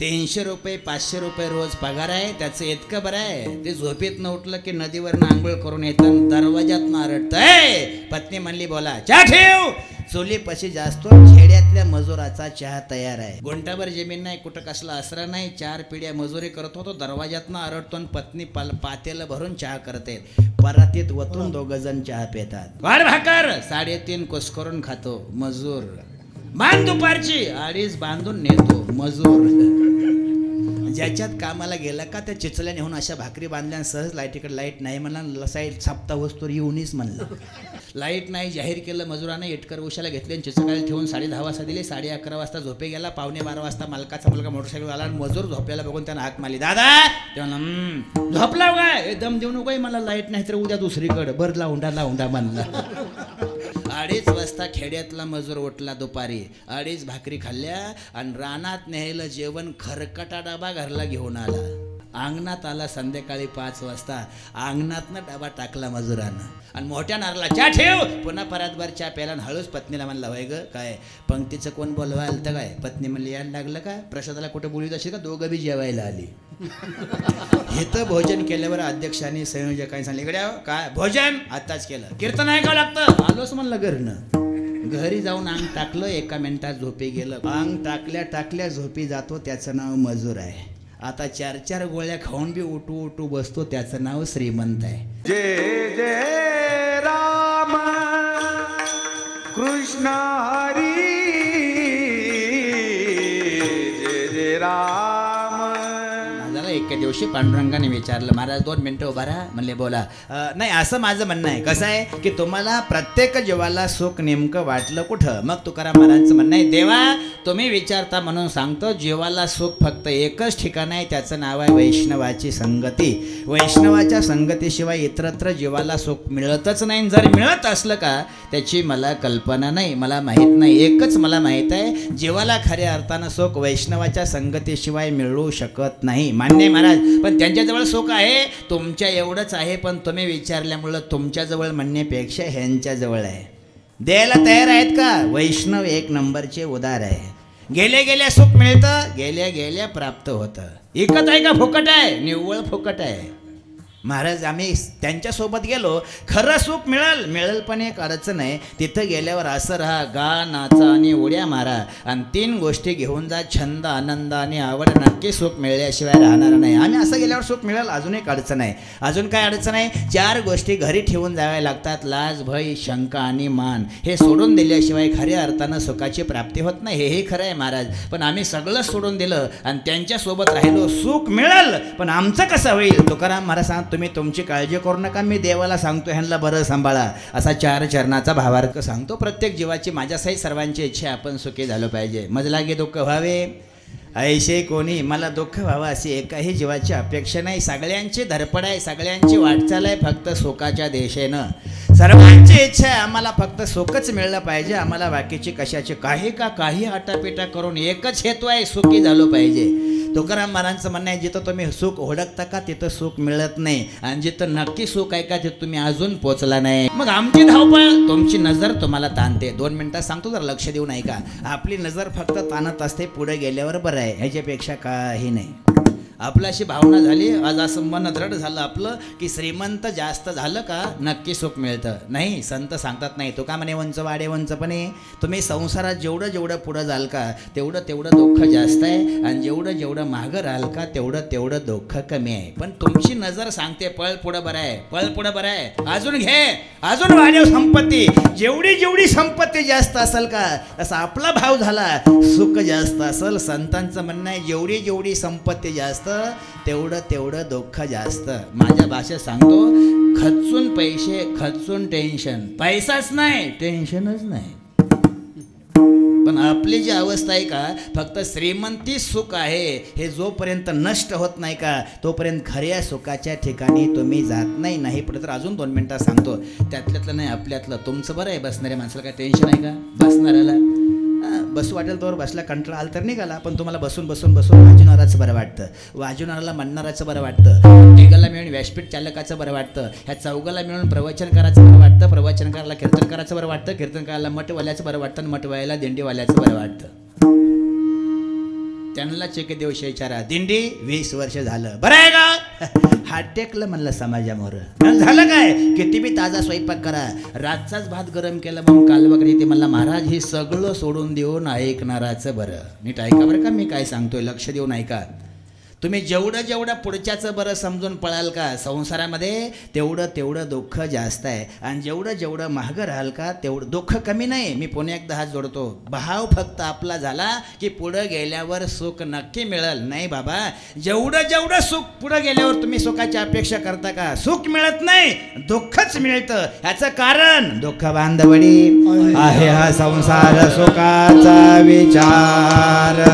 300 रुपये 500 रुपये रोज पगार आहे, त्याचं इतकं बरं आहे. ते झोपेत न उठलं की नदीवरनं आंघोळ करून येतं, दरवाजात नारडतंय. पत्नी म्हणली बोला चहा ठेव. चुलीपाशी जास्त खेड्यातल्या मजुराचा चहा तयार आहे. गुंठाभर जमीन नाही, कुठं कसला आसरा नाही, 4 पिढ्या मजुरी करत होतो. दरवाजातनं आरडतो आणि पत्नी पातेलं भरून चहा करते. परातीत वतून 2 जण चहा पितात. वाढ भाकर 3.5 कुस्करून खातो मजूर. बांध दुपारची 2.5 बांधून नेतो मजूर. ज्याच्यात कामाला गेला का त्या चिचल्या नेऊन अशा भाकरी बांधल्या. सहज लाईटीकडे लाईट नाही म्हणला, लसाईट साप्ता वस्तूर येऊनच म्हणलं. लाईट नाही जाहीर केलं मजुराने. इटकर उशाला घेतले आणि चिचकायला ठेवून 10:30 वाजता दिले. 11:30 वाजता झोपे गेला. 11:45 वाजता मालकाचा मुलगा मोटरसायकल आला आणि मजूर झोपलेला बघून त्यानं हाक मारली. दादा तेव्हा झोपला काय, दम देऊ नको मला लाईट नाही तर उद्या दुसरीकडे भर लावूंडा म्हणला. 2:30 वाजता खेड्यातला मजूर उठला. दुपारी 2.5 भाकरी खाल्ल्या आणि रानात नेलं जेवण खरकटा डबा घरला घेऊन आला. अंगणात आला संध्याकाळी 5 वाजता. अंगणातनं डबा टाकला मजुरानं आणि मोठ्या नारला चहा ठेव. पुन्हा परतभर चहा प्याला आणि हळूच पत्नीला म्हणला वय ग काय पंक्तीचं कोण बोलवा आलं तर काय. पत्नी म्हणली यायला लागलं का, प्रसादाला कुठं बोलत असेल का, दोघं बी जेवायला आली. हेत भोजन केल्यावर अध्यक्षांनी संयोजकांनी सांगितलं इकडे काय भोजन आताच केलं, कीर्तन ऐकावं लागतं. आलोच म्हणलं घरनं. घरी जाऊन अंग टाकलं, 1 मिनिटात झोपी गेलं. अंग टाकल्या झोपी जातो, त्याचं नाव मजूर आहे. आता 4 गोळ्या खाऊन बी उठू बसतो, त्याचं नाव श्रीमंत आहे. जय जय राम कृष्ण हरी जय जय राम. एके दिवशी पांडुरंगाने विचारलं महाराज 2 मिनिटं उभा राहा. म्हणले बोला. नाही असं माझं म्हणणं आहे. कसं आहे की तुम्हाला प्रत्येक जीवाला सुख नेमकं वाटलं कुठं. मग तुकाराम महाराजांचं म्हणणं आहे देवा तुम्ही विचारता म्हणून सांगतो, जीवाला सुख फक्त एकच ठिकाण आहे, त्याचं नाव आहे वैष्णवाची संगती. वैष्णवाच्या संगतीशिवाय इतरत्र जीवाला सुख मिळतच नाही. जर मिळत असलं का त्याची मला कल्पना नाही, मला माहीत नाही. एकच मला माहीत आहे, जीवाला खऱ्या अर्थानं सुख वैष्णवाच्या संगतीशिवाय मिळू शकत नाही. मान्य महाराज, पण त्यांच्याजवळ सुख आहे तुमच्या एवढंच आहे, पण तुम्ही विचारल्यामुळं तुमच्याजवळ म्हणण्यापेक्षा ह्यांच्याजवळ आहे. द्यायला तयार आहेत का. वैष्णव 1 नंबरचे उदार आहे. गेल्या सुख मिळतं, गेल्या प्राप्त होतं. एकच आहे का फुकट आहे, निव्वळ फुकट आहे. महाराज आम्ही त्यांच्यासोबत गेलो, खरं सुख मिळेल पण एक अडचण आहे. तिथं गेल्यावर असं राहा, गा नाचा आणि उड्या मारा आणि 3 गोष्टी घेऊन जा, छंद आनंद आणि आवड. नक्की सुख मिळल्याशिवाय राहणार नाही. आम्ही असं गेल्यावर सुख मिळेल. अजून एक अडचण आहे. अजून काय अडचण आहे, 4 गोष्टी घरी ठेवून जाव्या लागतात, लाज भय शंका आणि मान. हे सोडून दिल्याशिवाय खऱ्या अर्थानं सुखाची प्राप्ती होत नाही. हेही खरं आहे महाराज, पण आम्ही सगळं सोडून दिलं आणि त्यांच्यासोबत राहिलो. सुख मिळेल पण आमचं कसं होईल. तुकाराम महाराज सांगतो तुम्ही तुमची काळजी करू नका, मी देवाला सांगतो ह्यांना बरं सांभाळा. असा 4 चरणाचा भावार्थ सांगतो. प्रत्येक जीवाची माझ्यासहित सर्वांची इच्छा आपण सुखी झालो पाहिजे. मजलागे दुःख व्हावे ऐशे कोणी, मला दुःख व्हावं अशी एकाही जीवाची अपेक्षा नाही. सगळ्यांची धडपड आहे, सगळ्यांची वाटचाल आहे फक्त सुखाच्या दिशेनं. सर्वांची इच्छा आहे आम्हाला फक्त सुखच मिळलं पाहिजे. आम्हाला बाकीची कशाची काही आटापिटा करून एकच हेतू आहे, सुखी झालो पाहिजे. तुकाराम महाराजांचं म्हणणं आहे जिथं तुम्ही सुख हुडकता का तिथं सुख मिळत नाही, आणि जिथं नक्की सुख आहे का तिथं तुम्ही अजून पोचला नाही. मग आमची धावपळ, तुमची नजर तुम्हाला ताणते. 2 मिनिटात सांगतो जर लक्ष देऊन ऐका. आपली नजर फक्त ताणत असते, पुढे गेल्यावर बरं आहे, ह्याच्यापेक्षा काही नाही. आपलं अशी भावना झाली, आज असं मन दृढ झालं आपलं की श्रीमंत जास्त झालं का नक्की सुख मिळतं. नाही, संत सांगतात नाही. तो का म्हणे वंच वाडे वंचपणे. तुम्ही संसारात जेवढं पुढं जाल का तेवढं दुःख जास्त आहे, आणि जेवढं मागं राहाल का तेवढं दुःख कमी आहे. पण तुमची नजर सांगते पळ पुढं बरं आहे, अजून घे, अजून वाढव संपत्ती. जेवढी संपत्ती जास्त असेल का तसा आपला भाव झाला, सुख जास्त असेल. संतांचं म्हणणं आहे जेवढी संपत्ती जास्त तेवढं दुःख जास्त. माझ्या भाषेत सांगतो, खचून पैसे, खचून टेन्शन. पैसाच नाही, टेन्शनच नाही. पण आपली जी अवस्था आहे का फक्त श्रीमंती सुख आहे, हे जोपर्यंत नष्ट होत नाही का तोपर्यंत खऱ्या सुखाच्या ठिकाणी तुम्ही जात नाही. पुढे तर अजून 2 मिनिटात सांगतो. त्यातल्यातलं नाही आपल्यातलं. तुमचं बरं आहे, बसणाऱ्या माणसाला काय टेन्शन आहे का. बसणाऱ्याला बसू वाटेल तोवर बसला, कंटाळा आला तर निघाला. पण तुम्हाला बसून वाजवणाराचं बरं वाटतं, वाजवणाराला म्हणणाराचं बरं वाटतं, तिघाला मिळून व्यासपीठ चालकाचं बरं वाटतं, ह्या चौघाला मिळून प्रवचनकाराचं बरं वाटतं, प्रवचनकाराला कीर्तनकाराचं बरं वाटतं, कीर्तनकाराला मठवाल्याचं बरं वाटतं, आणि मठवाल्याला दिंडीवाल्याचं बरं वाटतं. त्यांना चेक दिवशी विचारा दिंडी 20 वर्ष झालं बरं आहे का हात टेकलं म्हणलं समाजामोर झालं काय किती बी ताजा स्वयंपाक करा रातचाच भात गरम केला म्हणून काल वगैरे ते म्हणला महाराज हे सगळं सोडून देऊन ऐकणाराचं बरं नीट ऐका बरं का मी काय सांगतोय लक्ष देऊन ऐका तुम्ही जेवढं पुढच्याचं बरं समजून पळाल का संसारामध्ये तेवढं दुःख जास्त आहे आणि जेवढं महाग राहाल का तेवढं दुःख कमी नाही मी पुन्हा एकदा हात जोडतो भाव फक्त आपला झाला की पुढं गेल्यावर सुख नक्की मिळेल नाही बाबा जेवढं सुख पुढं गेल्यावर तुम्ही सुखाची अपेक्षा करता का सुख मिळत नाही दुःखच मिळतं ह्याचं कारण दुःख बांधवडी आहे हा संसार सुखाचा विचार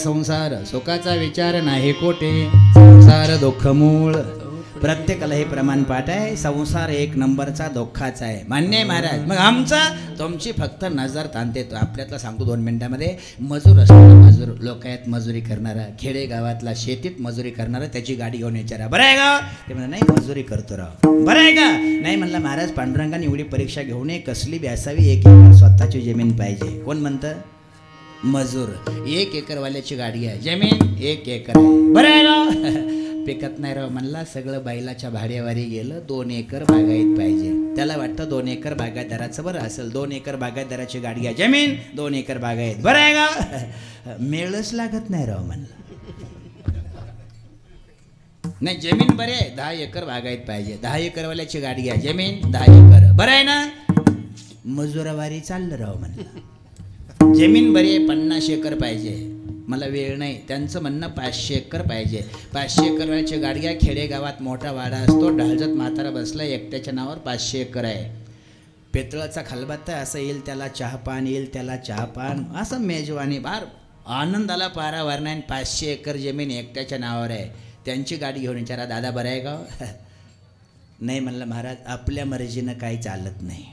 संसार सुखाचा विचार नाही कोठे संसार दुःख मूळ प्रत्येकाला हे प्रमाण पाठ आहे संसार एक नंबरचा दुःखाचा आहे मान्य आहे महाराज मग आमचा तुमची फक्त नजर ताणते आपल्यातला सांगतो 2 मिनिटांमध्ये मजूर असतो मजूर लोकायत मजुरी करणारा खेडेगावातला शेतीत मजुरी करणारा त्याची गाडी घेऊन विचारा बरं आहे का ते म्हणा नाही मजुरी करतो राव बरं आहे का नाही म्हणलं महाराज पांडुरंगाने एवढी परीक्षा घेऊ नये कसली ब्यासावी 1 एकर स्वतःची जमीन पाहिजे कोण म्हणतं मजूर 1 एकरवाल्याची गाडी आहे जमीन 1 एकर आहे बरं आहे राव पिकत नाही राव म्हणला सगळं बैलाच्या भाड्यावारी गेलं 2 एकर बागायत पाहिजे त्याला वाटतं 2 एकर बागायतदाराचं बरं असेल 2 एकर बागायतदाराची गाडी आहे जमीन 2 एकर बागायत बरं आहे का मेळच लागत नाही राव म्हणला नाही जमीन बरे आहे 10 एकर बागायत पाहिजे 10 एकरवाल्याची गाडी आहे जमीन 10 एकर बरं आहे ना मजुरावारी चाललं राव म्हणला जमीन बरी आहे 50 एकर पाहिजे मला वेळ नाही त्यांचं म्हणणं 500 एकर पाहिजे 500 एकरची गाडी आहे खेडेगावात मोठा वाडा असतो ढाळजत म्हातारा बसला एकट्याच्या नावावर 500 एकर आहे पेतळाचा खलबत्ता असं येईल त्याला चहापान येईल त्याला चहापान असं मेजवानी बार आनंदाला पारावर नाही 500 एकर जमीन एकट्याच्या नावावर आहे त्यांची गाडी घेऊन विचारा दादा बरं आहे का नाही म्हणलं महाराज आपल्या मर्जीनं काही चालत नाही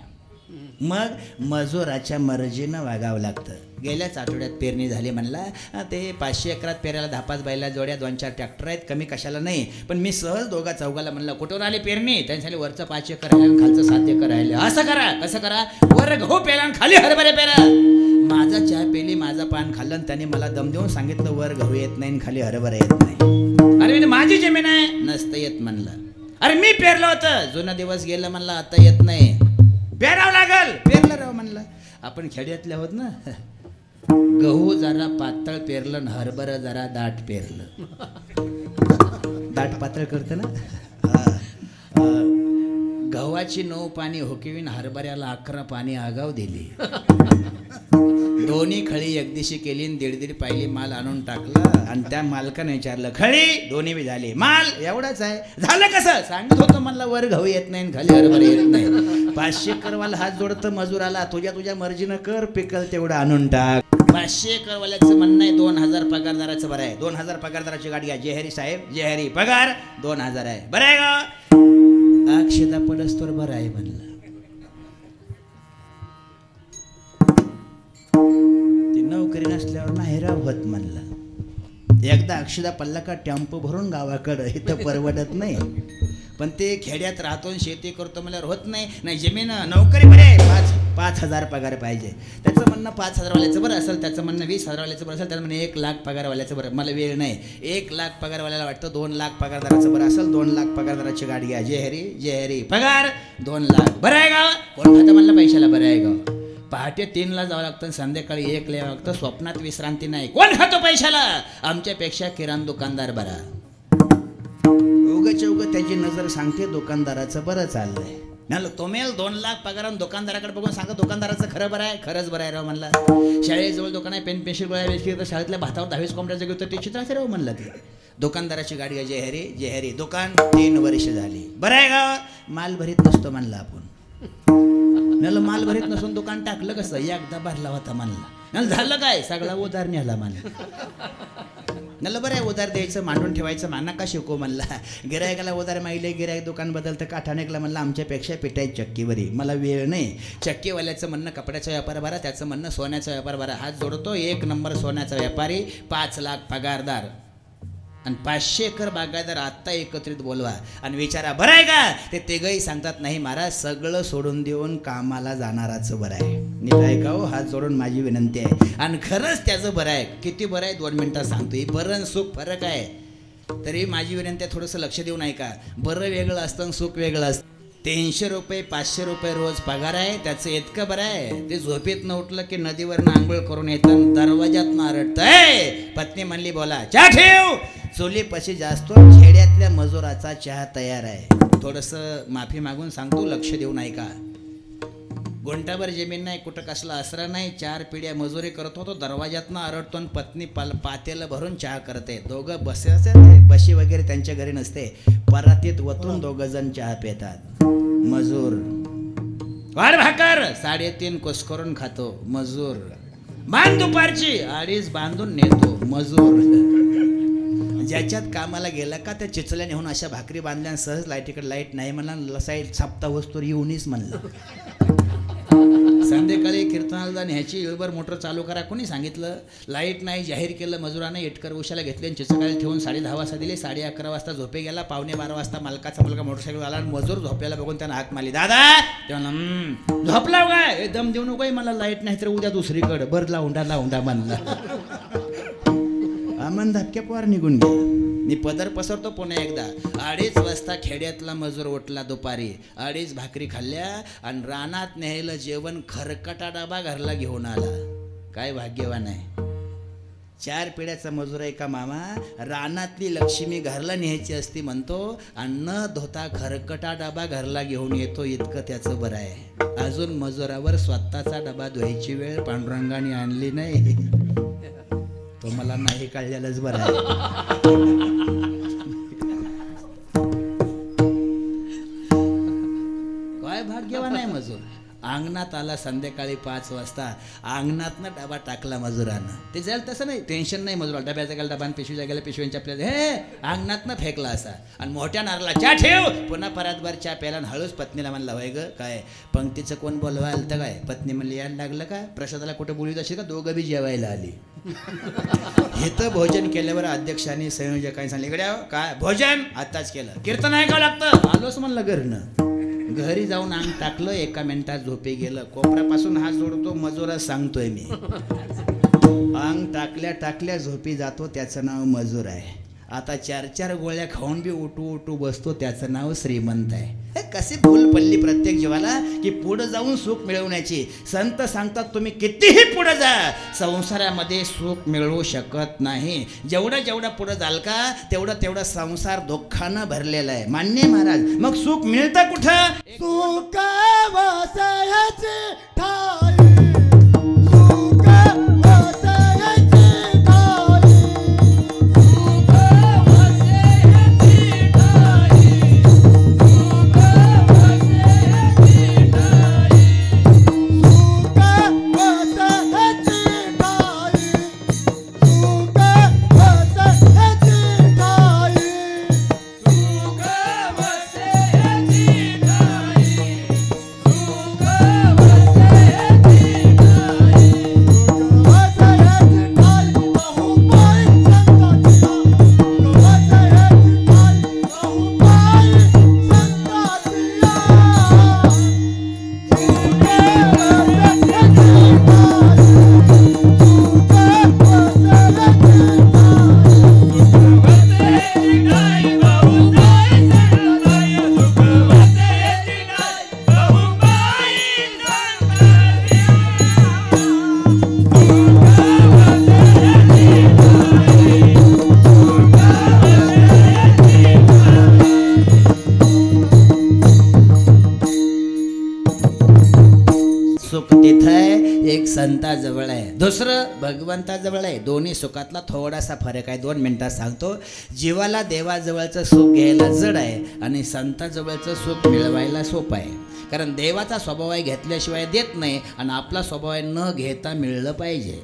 मग मजुराच्या मर्जीनं वागावं लागतं गेल्याच आठवड्यात पेरणी झाली म्हणला ते 500 एकरात पेरायला 10-5 बैला जोड्या 2-4 ट्रॅक्टर आहेत कमी कशाला नाही पण मी सहज 2-4 म्हणलं कुठून आली पेरणी त्यांच्यासाठी वरचं 5 एकर राहिलं खालचं 7 एकर राहिलं असं करा कसं करा वर गहू पेला आणि खाली हरभरे पेरा माझा चहा पेली माझा पान खाल्लं त्याने मला दम देऊन सांगितलं वर गहू येत नाही खाली हरभरे येत नाही अरे माझी जमीन आहे नसतं येत म्हणलं अरे मी पेरलं होतं जुना दिवस गेलं म्हणलं आता येत नाही पेरावं लागल पेरलं राव म्हणलं आपण खेड्यातले आहोत ना गहू जरा पातळ पेरलं आणि हरभरा जरा दाट पेरलं दाट पातळ करतं ना गव्हाची 9 पाणी हुकवीन हरभऱ्याला 11 पाणी आगाव दिली दोन्ही खळी एकदिशी केली आणि 1.5 पायली माल आणून टाकला आणि त्या मालकाने विचारलं खळी दोन्ही बी झाली माल एवढाच आहे झालं कसं सांगत होतं म्हणलं वर गहू येत नाही खाली हरभरे येत नाही 500 एकरवाला हात जोडतं मजुराला तुझ्या मर्जीनं कर पिकल तेवढं आणून टाक 500 एकरवाल्याचं म्हणणं आहे 2000 पगारदाराचं बरं आहे 2000 पगारदाराची गाडी आहे जेहरी साहेब जेहरी पगार 2000 आहे बरं आहे का अक्षदा पडस्तोर बरं आहे म्हणलं नोकरी नसल्यावर माहेरा होत म्हणलं एकदा अक्षदा पल्ला का टेम्पो भरून गावाकडं इथं परवडत नाही पण ते खेड्यात राहतो शेती करतो म्हणल्यावर होत नाही जमीन नोकरी बरे आहे 5,000 पगार पाहिजे त्याचं म्हणणं 5,000 वाल्याचं बरं असेल त्याचं म्हणणं 20,000 वाल्याचं बरं असेल त्याचं म्हणणं 1 लाख पगारवाल्याचं बरं मला वेळ नाही 1 लाख पगारवाल्याला वाटतं 2 लाख पगारदाराचं बरं असेल 2 लाख पगारदाराची गाडी आहे जेहरी पगार 2 लाख बरं आहे गाव कोण खातं म्हणलं पैशाला बरं आहे गाव पहाटे 3ला जावं लागतं संध्याकाळी 1ला यावं लागतं स्वप्नात विश्रांती नाही कोण खातो पैशाला आमच्यापेक्षा किराणा दुकानदार बरा उगाच्या उगा त्याची नजर सांगते दुकानदाराचं बरं चाललंय. म्हणलं तुम्हाला 2 लाख पगार दुकानदाराकडे बघून सांगा दुकानदाराचं खरं बरं आहे. खरंच बरं आहे राव म्हणला. शाळेजवळ दुकान आहे, पेन पेन्सिल गोळ्या वेचली तर शाळेतल्या भातावर 10 कोंबड्याचं घेतो ते चित्राचे राव म्हणलं. ते दुकानदाराची गाडी आहे जे हरी दुकान 3 वर्ष झाली. बरं आहे का माल भरीत नसतो म्हणला आपण. म्हणलं माल भरीत नसून दुकान टाकलं कसं. एकदा भरला होता म्हणला. म्हणलं झालं काय सगळा उधार न्याला म्हणलं. म्हणलं बरं आहे उधार द्यायचं मांडून ठेवायचं माना का शिकू म्हणला. गिरायकाला उधार मागले गिरायक दुकान बदलतं काठानेकला म्हणलं आमच्यापेक्षा पिठाई चक्कीवरी. मला वेळ नाही. चक्कीवाल्याचं म्हणणं कपड्याचा व्यापार भरा त्याचं म्हणणं सोन्याचा व्यापार भरा. हात जोडतो 1 नंबर सोन्याचा व्यापारी 5 लाख पगारदार आणि 500 एकर बागायदार आत्ता एकत्रित बोलवा आणि विचारा बरं आहे का. ते तिघही सांगतात नाही महाराज सगळं सोडून देऊन कामाला जाणाराचं बरं आहे. नीट ऐका हो हात जोडून माझी विनंती आहे. आणि खरंच त्याचं बरं आहे. किती बरं आहे 2 मिनिटात सांगतो. बरं सुख फरक आहे. तरी माझी विनंती आहे थोडंसं लक्ष देऊन ऐका. बरं वेगळं असतं आणि सुख वेगळं असतं. 300 रुपये 500 रुपये रोज पगार आहे त्याचं इतकं बरं आहे. ते झोपेत न उठलं की नदीवरनं आंघोळ करून येतं दरवाजात आरडतंय. पत्नी म्हणली बोला चहा ठेव. चोलीपाशी जास्त खेड्यातल्या मजुराचा चहा तयार आहे. थोडंसं माफी मागून सांगतो लक्ष देऊन ऐका. गुंठाभर जमीन नाही कुठं कसला आसरा नाही. 4 पिढ्या मजुरी करत होतो दरवाजातनं आरडतो आणि पत्नी पातेलं भरून चहा करते. दोघं बशी वगैरे त्यांच्या घरी नसते. परातीत वतून 2 जण चहा पितात. मजूर वाढ भाकर 3.5 कुस्करून खातो मजूर. बांध दुपारची 2.5 बांधून नेतो मजूर. ज्याच्यात कामाला गेला का त्या चिचल्या नेऊन अशा भाकरी बांधल्या सहज लाईटीकडे लाईट नाही म्हणला लसाईल छापता वस्तूर येऊनच म्हणलं. संध्याकाळी कीर्तनाला जा ह्याची वेळभर मोटर चालू करा. कोणी सांगितलं. लाईट नाही जाहीर केलं मजुराने. एटकर उशाला घेतले आणि चिचकाळी ठेवून 10:30 वाजता दिले. 11:30 वाजता झोपे गेला. 11:45 वाजता मालकाचा मुलगा मोटरसायकल आला आणि मजूर झोपलेला बघून त्यानं हाक मारली. दादा तेव्हा झोपला काय दम देऊ नको मला लाईट नाही तर उद्या दुसरीकडे भर लावूंडा म्हणला. आमन धपक्या पोर निघून गेला. मी पदर पसरतो पुन्हा एकदा. 2:30 वाजता खेड्यातला मजूर उठला दुपारी. 2:30 भाकरी खाल्ल्या आणि रानात नेलं जेवण खरकटा डबा घरला घेऊन आला. काय भाग्यवान आहे. 4 पिढ्याचा मजूर आहे का मामा. रानातली लक्ष्मी घरला न्यायची असती म्हणतो आणि न धोता खरकटा डबा घरला घेऊन येतो. इतकं त्याचं बरं आहे. अजून मजुरावर स्वतःचा डबा धुवायची वेळ पांडुरंगाने आणली नाही. तो मला नाही कळलेलंच बरं आहे. काय भाग्यवान आहे मजूर. अंगणात आला संध्याकाळी 5 वाजता. अंगणातनं डबा टाकला मजुरानं. ते जायला तसं नाही टेन्शन नाही मजुराला. डब्याचा गेला डबा पिशवीचा गेला पिशवींच्या आपल्याला हे अंगणातनं फेकला असा आणि मोठ्या नारला चहा ठेव. पुन्हा परातभर चहा प्याला आणि हळूच पत्नीला म्हणला होय ग काय पंक्तीचं कोण बोलवा आलं तर काय. पत्नी म्हणली यायला लागलं का प्रसादाला कुठं बोलवीत असेल का. दोघं बी जेवायला आली. इथं भोजन केल्यावर अध्यक्षांनी संयोजकांनी सांगितलं इकडे काय भोजन आताच केलं. कीर्तन ऐकावं लागतं. आलोच म्हणलं घरनं. घरी जाऊन अंग टाकलं 1 मिनिटात झोपे गेलं. कोपऱ्यापासून हात जोडतो मजुरा सांगतोय मी. अंग टाकल्या झोपी जातो त्याचं नाव मजूर आहे. आता 4 गोळ्या खाऊन बी उठू बसतो त्याचं नाव श्रीमंत आहे. कसे फुल पडली प्रत्येक जीवाला की पुढे जाऊन सुख मिळवण्याची. संत सांगतात तुम्ही कितीही पुढे जा संसारामध्ये सुख मिळवू शकत नाही. जेवढं पुढे जाल का तेवढा संसार दुःखानं भरलेला आहे. मान्य महाराज. मग सुख मिळतं कुठं. सुख वसायचे ठाई. संताजवळ आहे, दुसरं भगवंताजवळ आहे. दोन्ही सुखातला थोडासा फरक आहे. 2 मिनिटात सांगतो. जीवाला देवाजवळचं सुख घ्यायला जड आहे आणि संताजवळचं सुख मिळवायला सोपं आहे. कारण देवाचा स्वभाव आहे घेतल्याशिवाय देत नाही आणि आपला स्वभाव आहे न घेता मिळलं पाहिजे.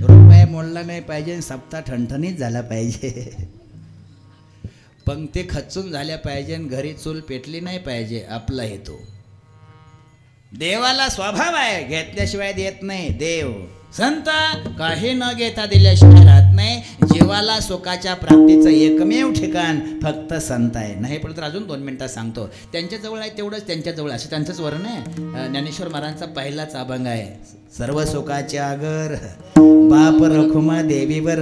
रुपये मोडला नाही पाहिजे, सप्ताह ठणठणीत झाला पाहिजे, पंक्ती खचून झाल्या पाहिजे, घरी चूल पेटली नाही पाहिजे. आपला हेतू. देवाला स्वभाव आहे घेतल्याशिवाय देत नाही. देव संत काही न घेता दिल्याशिवाय राहत नाही. जीवाला सुखाच्या प्राप्तीचं एकमेव ठिकाण फक्त संत आहे. नाही पण तर अजून 2 मिनिटात सांगतो. त्यांच्याजवळ आहे तेवढंच त्यांच्याजवळ, असं त्यांचंच वर्ण आहे. ज्ञानेश्वर महाराजांचा पहिलाच अभंग आहे. सर्व सुखाचे आगर बाप रखुमा देवीवर,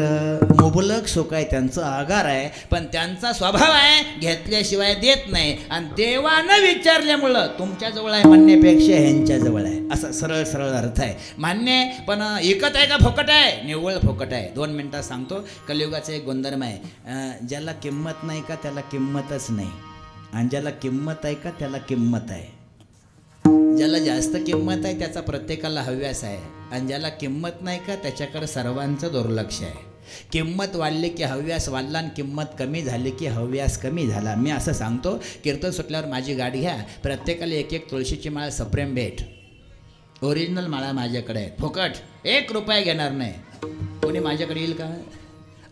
मुबलक सुख आहे त्यांचं आगार आहे. पण त्यांचा स्वभाव आहे घेतल्याशिवाय देत नाही आणि देवानं विचारल्यामुळं तुमच्याजवळ आहे म्हणण्यापेक्षा ह्यांच्याजवळ आहे, असा सरळ सरळ अर्थ आहे. मान्य आहे, पण एकत आहे का फुकट आहे? निव्वळ फुकट आहे. 2 मिनिटात सांगतो. कलियुगाचा एक गुणधर्म आहे, ज्याला किंमत नाही का त्याला किंमतच नाही, आणि ज्याला किंमत आहे का त्याला किंमत आहे. ज्याला जास्त किंमत आहे त्याचा प्रत्येकाला हव्यास आहे, आणि ज्याला किंमत नाही का त्याच्याकडे सर्वांचं दुर्लक्ष आहे. किंमत वाढली की हव्यास वाढला आणि किंमत कमी झाली की हव्यास कमी झाला. मी असं सांगतो, कीर्तन सुटल्यावर माझी गाडी घ्या, प्रत्येकाला 1-1 तुळशीची माळ सप्रेम भेट. ओरिजिनल माळा माझ्याकडे आहे, फुकट, 1 रुपया घेणार नाही. कोणी माझ्याकडे येईल का?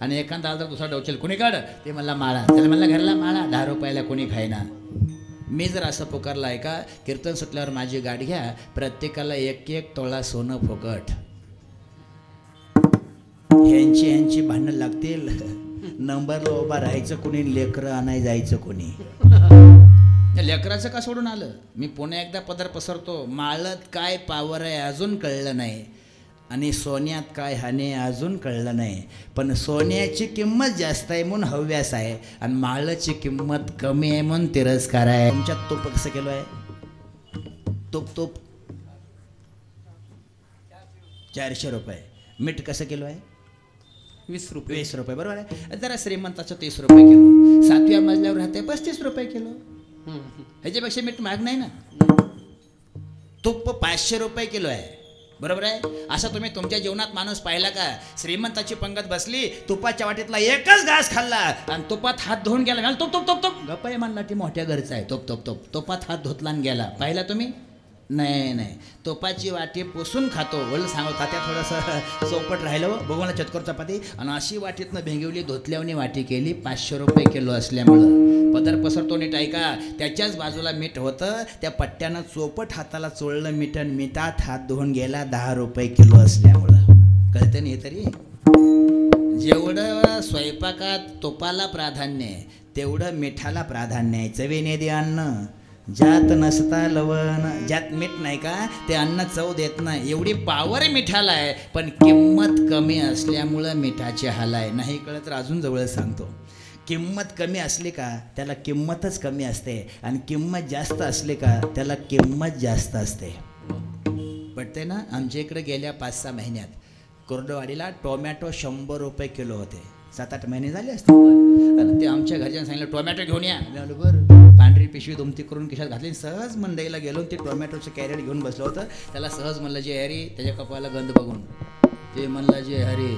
आणि एखादा आला तर दुसरा डोचेल, कुणीकडं? ते मला माळा, त्याला म्हणलं घरला माळा 10 रुपयाला कोणी खायना. मी जर असं पुकारलं आहे का, कीर्तन सुटल्यावर माझी गाडी घ्या, प्रत्येकाला 1-1 तोळा सोनं फुकट. ह्यांची भांडणं लागतील, नंबरला उभा राहायचं कोणी, लेकरं आणाय जायचं कोणी. लेकराचं का सोडून आलं? मी पुन्हा एकदा पदर पसरतो. माळत काय पावर आहे अजून कळलं नाही, आणि सोन्यात काय हाने अजून कळलं नाही. पण सोन्याची किंमत जास्त आहे म्हणून हव्यास आहे, आणि माळाची किंमत कमी आहे म्हणून तिरस्कार आहे. तुमच्यात तूप कसं किलो आहे? तूप 400 रुपये. मीठ कसं किलो आहे? 20 रुपये. बरोबर आहे. जरा श्रीमंताचं 30 रुपये किलो, 7व्या मजल्यावर राहते 35 रुपये किलो. ह्याच्यापेक्षा मीठ महाग नाही ना. तूप 500 रुपये किलो आहे. बरोबर आहे. असं तुम्ही तुमच्या जीवनात माणूस पाहिला का? श्रीमंताची पंगत बसली, तुपाच्या वाटीतला एकच घास खाल्ला आणि तुपात हात धुवून गेला. तुप गप्पा म्हणला ती मोठ्या घरचा आहे. तुपात हात धुतला आणि गेला. पाहिला तुम्ही? नाही. तुपाची वाटी पुसून खातो. बोल सांगू तात्या थोडंसं चौपट राहिलं, बघू ना चतकोर चपाती, आणि अशी वाटीतनं भेंगिवली, धुतल्यावनी वाटी केली. 500 रुपये किलो असल्यामुळं. पदर पसरतो नीट ऐका. त्याच्याच बाजूला मीठ होतं, त्या पट्ट्यानं चोपट हाताला चोळलं मीठ आणि मिठात हात धुवून गेला 10 रुपये किलो असल्यामुळं. कळतं नाही तरी? जेवढं स्वयंपाकात तुपाला प्राधान्य आहे तेवढं मिठाला प्राधान्य आहे. चवीने दे अन्न ज्यात नसता लवण, ज्यात मीठ नाही का ते अन्न चव देत नाही. एवढी पावर मिठाला आहे, पण किंमत कमी असल्यामुळं मिठाची हाल आहे. नाही कळत तर अजून जवळ सांगतो. किंमत कमी असली का त्याला किंमतच कमी असते, आणि किंमत जास्त असली का त्याला किंमत जास्त असते. पटते ना? आमच्या इकडे गेल्या 5-6 महिन्यात कुर्डवाडीला टोमॅटो 100 रुपये किलो होते. 7-8 महिने झाले असते. आणि ते आमच्या घरच्यांनी सांगितलं टोमॅटो घेऊन या. मी आलो बरं. पांढरी पिशवी दुमती करून खिशात घातली, सहज मंडईला गेलो. ते टोमॅटोचं कॅरेट घेऊन बसलं होतं. त्याला सहज म्हणलं जे हरी, त्याच्या कपाळाला गंध बघून ते म्हणलं जे हरी,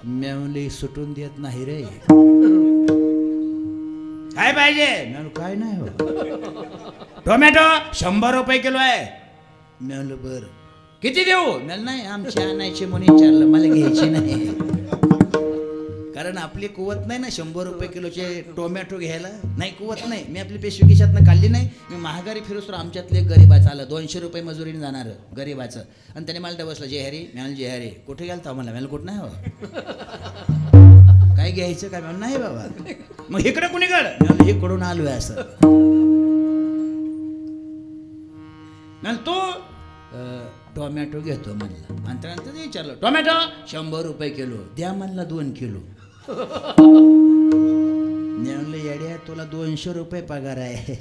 मेवली सुटून देत नाही रे, काय पाहिजे? मी काय नाही हो, टोमॅटो 100 रुपये किलो आहे. मी म्हणलं बरं किती देऊ? नाही आमची आणायची म्हणून विचारलं, मला घ्यायची नाही. कारण आपली कुवत नाही ना 100 रुपये किलोचे टोमॅटो घ्यायला. नाही कुवत नाही. मी आपली पेशवी खिशातनं काढली नाही. मी महागारी फिरूस तर आमच्यातले एक गरीबाचं आलं, 200 रुपये मजुरीने जाणार गरीबाचं, आणि त्याने मला बसलं जे हरी. मी जे हरी कुठे गेलं? मला मला कुठं नाही हो, काय घ्यायचं काय? म्हणून नाही बाबा. मग इकडं कुणीकडं? म्हणून इकडून आलोय असं. तो टोमॅटो घेतो म्हणला, आणि त्यानंतर विचारलं टोमॅटो 100 रुपये किलो द्या म्हणला, 2 किलो. म्हणलं येड्या तुला 200 रुपये पगार आहे,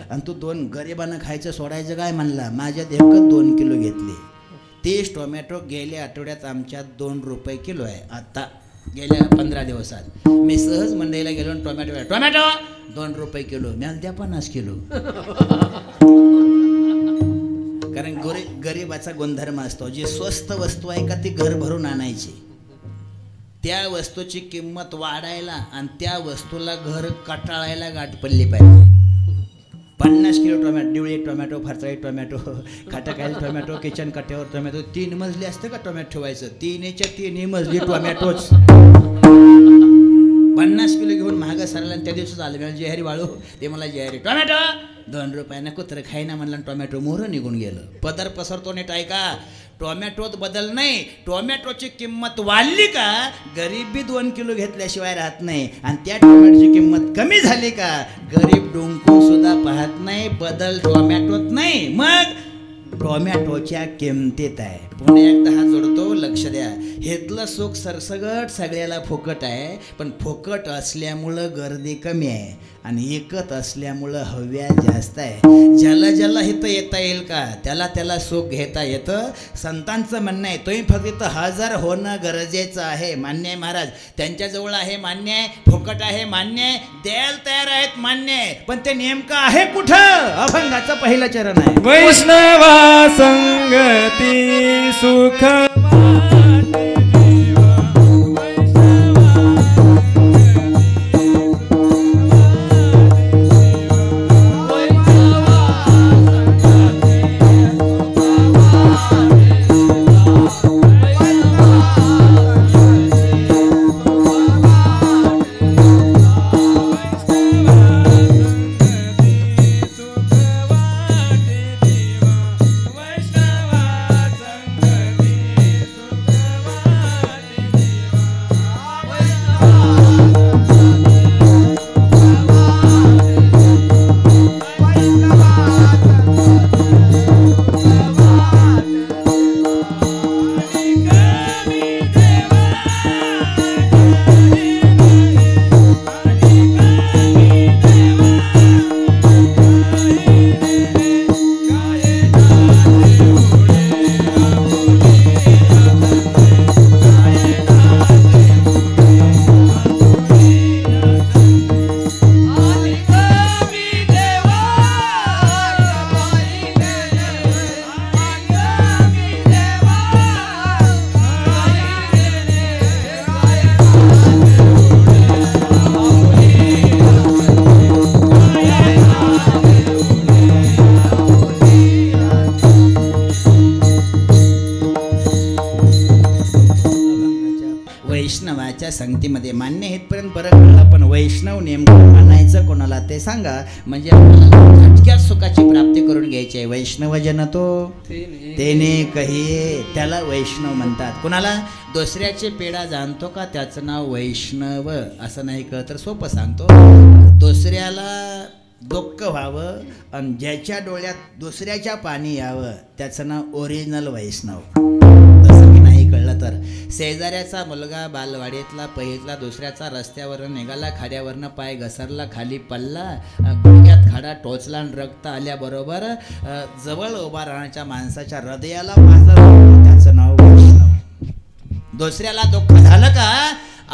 आणि तू 2 गरिबांना खायचं सोडायचं काय म्हणला? माझ्यात एकच 2 किलो घेतले. 30 टोमॅटो गेल्या आठवड्यात आमच्यात 2 रुपये किलो आहे. आता गेल्या 15 दिवसात मी सहज मंडईला गेलो, टोमॅटो 2 रुपये किलो. मी द्या 50 किलो. कारण गरिबाचा गुणधर्म असतो, जी स्वस्त वस्तू आहे का ती घर भरून आणायची, त्या वस्तूची किंमत वाढायला आणि त्या वस्तूला घर कटाळायला गाठ पडली पाहिजे. 50 किलो टोमॅटो, डिवळी टोमॅटो, फरसाळी टोमॅटो, खाटाखाली टोमॅटो, किचन कट्ट्यावर टोमॅटो, 3 मजली असतं का टोमॅटो ठेवायचं, 3 मजली टोमॅटोच. 50 किलो घेऊन महाग सरायला त्या दिवसाच आलं म्हणजे जेहारी वाळू ते मला जेहारी टोमॅटो 2 रुपयानं कुत्र खाईना म्हणलं, टोमॅटो मोहरं निघून गेलं. पदर पसरतो नीट ऐका, टोमॅटोत बदल नाही, टोमॅटोची किंमत वाढली का गरीबी 2 किलो घेतल्याशिवाय राहत नाही, आणि त्या टोमॅटोची किंमत कमी झाली का गरीब डोंकून सुद्धा पाहत नाही, बदल टोमॅटोत नाही, मग टोमॅटोच्या किमतीत आहे. पुणे एकदा हा जोडतो, लक्ष द्या. हेतलं सुख सरसगट सगळ्याला फुकट आहे, पण फुकट असल्यामुळं गर्दी कमी आहे आणि एकत असल्यामुळं हव्या जास्त आहे. ज्याला ज्याला हिथं येता येईल का त्याला त्याला सुख घेता येतं. संतांचं म्हणणं आहे, तुम्ही फक्त हजर होणं गरजेचं आहे, मान्य आहे महाराज, त्यांच्याजवळ आहे मान्य आहे, फुकट आहे मान्य आहे, द्यायला तयार आहेत मान्य आहे, पण ते नेमकं आहे कुठं? अभंगाचं पहिलं चरण आहे. वैष्णवा संगती सुख वैष्णवाच्या संगतीमध्ये मान्य हेतपर्यंत बरं कळलं, पण वैष्णव नेमकं मानायचं कोणाला ते सांगा, म्हणजे आपल्याला झटक्यात सुखाची प्राप्ती करून घ्यायची आहे. वैष्णव जन तो तेने कहिये, त्याला वैष्णव म्हणतात. कोणाला? दुसऱ्याचे पेढा जाणतो का त्याचं नाव वैष्णव. असं नाही कळत तर सोपं सांगतो, दुसऱ्याला दुःख व्हावं आणि ज्याच्या डोळ्यात दुसऱ्याच्या पाणी यावं त्याचं नाव ओरिजिनल वैष्णव. तसं की नाही कळलं तर शेजाऱ्याचा मुलगा बालवाडीतला पहितला दुसऱ्याचा रस्त्यावर निघाला, खाड्यावरनं पाय घसरला, खाली पडला, गुडघ्यात खाडा टोचला आणि रक्त आल्याबरोबर जवळ उभा राहण्याच्या माणसाच्या हृदयाला माझं त्याचं नाव वैष्णव. दुसऱ्याला दुःख झालं का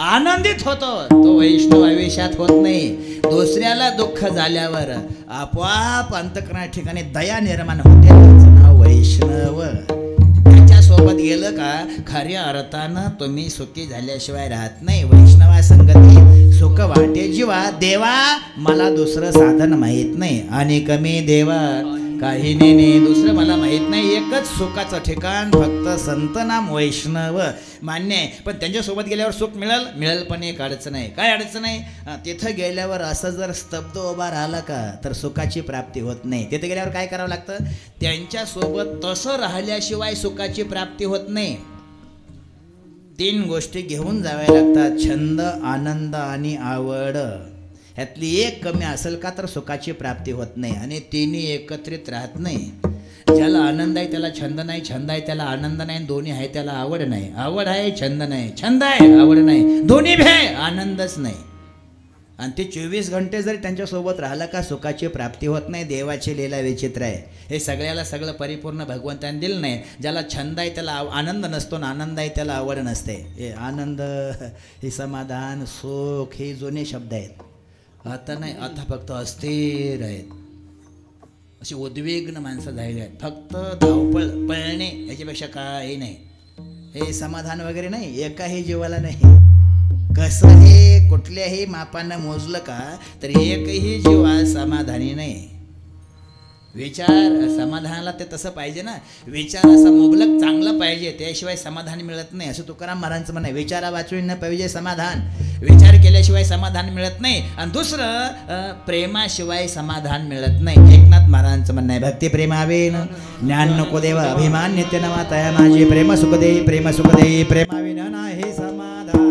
आनंदित होतो, तो वैष्णव आयुष्यात होत नाही. दुसऱ्याला दुःख झाल्यावर आपोआप अंतःकरणाच्या ठिकाणी दया निर्माण होते, त्याचं नाव वैष्णव. त्याच्यासोबत गेलं का खऱ्या अर्थानं तुम्ही सुखी झाल्याशिवाय राहत नाही. वैष्णवा संगती सुख वाटे जीवा, देवा मला दुसरं साधन माहीत नाही, आणि कमी देवा काही नाही, दुसरं मला माहीत नाही, एकच सुखाचं ठिकाण फक्त संत नाम वैष्णव. मान्य आहे, पण त्यांच्यासोबत गेल्यावर सुख मिळेल पण एक अडचण आहे. काय अडचण आहे? तिथं गेल्यावर असं जर स्तब्ध उभा राहिला का तर सुखाची प्राप्ती होत नाही. तिथे गेल्यावर काय करावं लागतं? त्यांच्यासोबत तसं राहिल्याशिवाय सुखाची प्राप्ती होत नाही. 3 गोष्टी घेऊन जाव्या लागतात, छंद, आनंद आणि आवड. ह्यातली एक कमी असेल का तर सुखाची प्राप्ती होत नाही, आणि तिन्ही एकत्रित राहत नाही. ज्याला आनंद आहे त्याला छंद नाही, छंद आहे त्याला आनंद नाही, दोन्ही आहे त्याला आवड नाही, आवड आहे छंद नाही, छंद आहे आवड नाही, दोन्ही भी आहे आनंदच नाही. आणि ते 24 घंटे जरी त्यांच्यासोबत राहिलं का सुखाची प्राप्ती होत नाही. देवाची लीला विचित्र आहे. हे सगळ्याला सगळं परिपूर्ण भगवंताने दिलं नाही. ज्याला छंद आहे त्याला आनंद नसतो, आणि आनंद आहे त्याला आवड नसते. हे आनंद, हे समाधान, सुख हे जुने शब्द आहेत. आता नाही, आता फक्त अस्थिर आहेत. अशी उद्विग्न माणसं झालेली आहेत. फक्त धावपळ पळणे याच्यापेक्षा काही नाही. हे समाधान वगैरे नाही, एकाही जीवाला नाही. कसं हे कुठल्याही मापानं मोजलं का तर एकही जीव आज समाधानी नाही. विचार समाधानाला ते तसं पाहिजे ना, विचार असा मुबलक चांगला पाहिजे, त्याशिवाय समाधान मिळत नाही असं तुकाराम महाराजांचं म्हणणं आहे. विचारा वाचून न पाहिजे समाधान, विचार केल्याशिवाय समाधान मिळत नाही. आणि दुसरं प्रेमाशिवाय समाधान मिळत नाही. एकनाथ महाराजांचं म्हणणं आहे, भक्ती प्रेमावेन ज्ञान नको देव अभिमान नित्य नवा तया माझे प्रेम सुख देई प्रेम सुख देई प्रेमाविन नाही समाधान.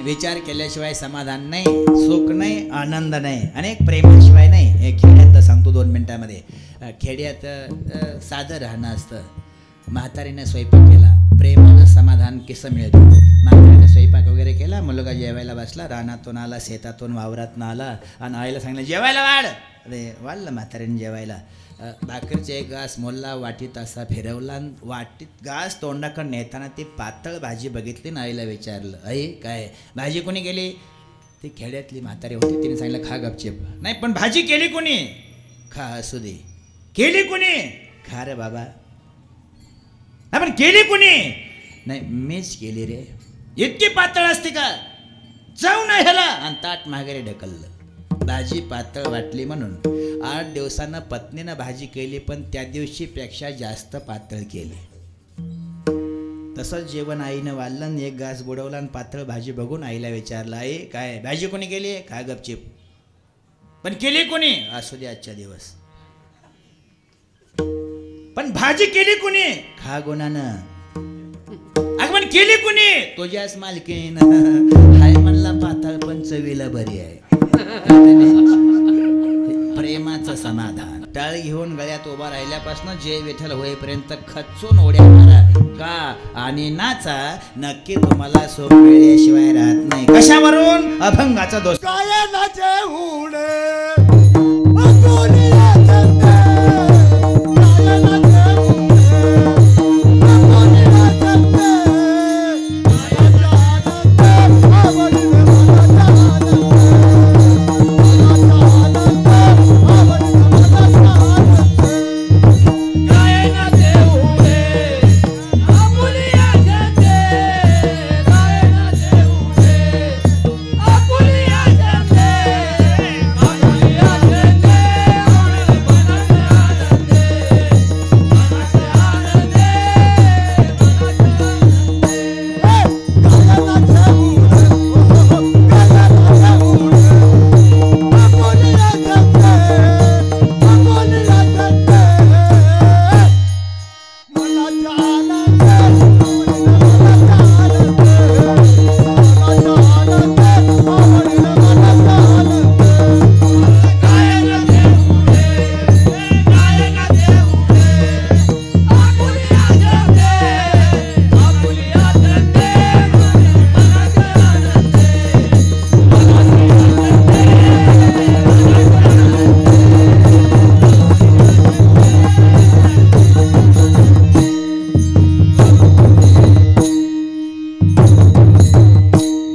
विचार केल्याशिवाय समाधान नाही, सुख नाही, आनंद नाही, अनेक प्रेमाशिवाय नाही. हे खेड्यात सांगतो 2 मिनिटामध्ये. खेड्यात साधं राहणं असतं. म्हातारीनं स्वयंपाक केला, प्रेमानं समाधान कसं मिळतं. म्हातारीनं स्वयंपाक वगैरे केला, मुलगा जेवायला बसला, रानातून आला, शेतातून वावरातून आला आणि आईला सांगितलं जेवायला वाढ. अरे वाढलं म्हातारीनं जेवायला. भाकरीचा एक घास मोल्ला वाटीत असा फिरवला, वाटीत घास तोंडाकडे नेताना ती पातळ भाजी बघितली ना, आईला विचारलं आई काय भाजी कोणी केली. ती खेड्यातली म्हातारी होती, तिने सांगितलं खा गपचेप. नाही पण भाजी केली कोणी. खा असू दे. केली कोणी. खा रे बाबा. आपण केली कोणी. नाही मीच केली रे. इतकी पातळ असते का. जाऊ ना ह्याला. आणि ताट माघारी ढकललं. भाजी पातळ वाटली म्हणून 8 दिवसानं पत्नीनं भाजी केली, पण त्या दिवशीपेक्षा जास्त पातळ केली. तसंच जेवण आईनं वाढलं आणि एक घास बुडवला आणि पातळ भाजी बघून आईला विचारलं आई काय भाजी कोणी केली. काय गपचिप. पण केली कोणी. असू दे आजच्या दिवस. पण भाजी केली कोणी. खा गुणानं. अगं पण केली कोणी. तुझ्याच मालकीन. हाय म्हणला पातळ पण चवीला बरी आहे. प्रेमाचं समाधान. टाळ घेऊन गळ्यात उभा राहिल्यापासून जय विठ्ठल होईपर्यंत खचून उड्या मारा का आणि नाचा. नक्की तुम्हाला सुख मिळल्याशिवाय राहत नाही. कशावरून. अभंगाचा दोष. गायनाचे उडे अकोलिया चंदे,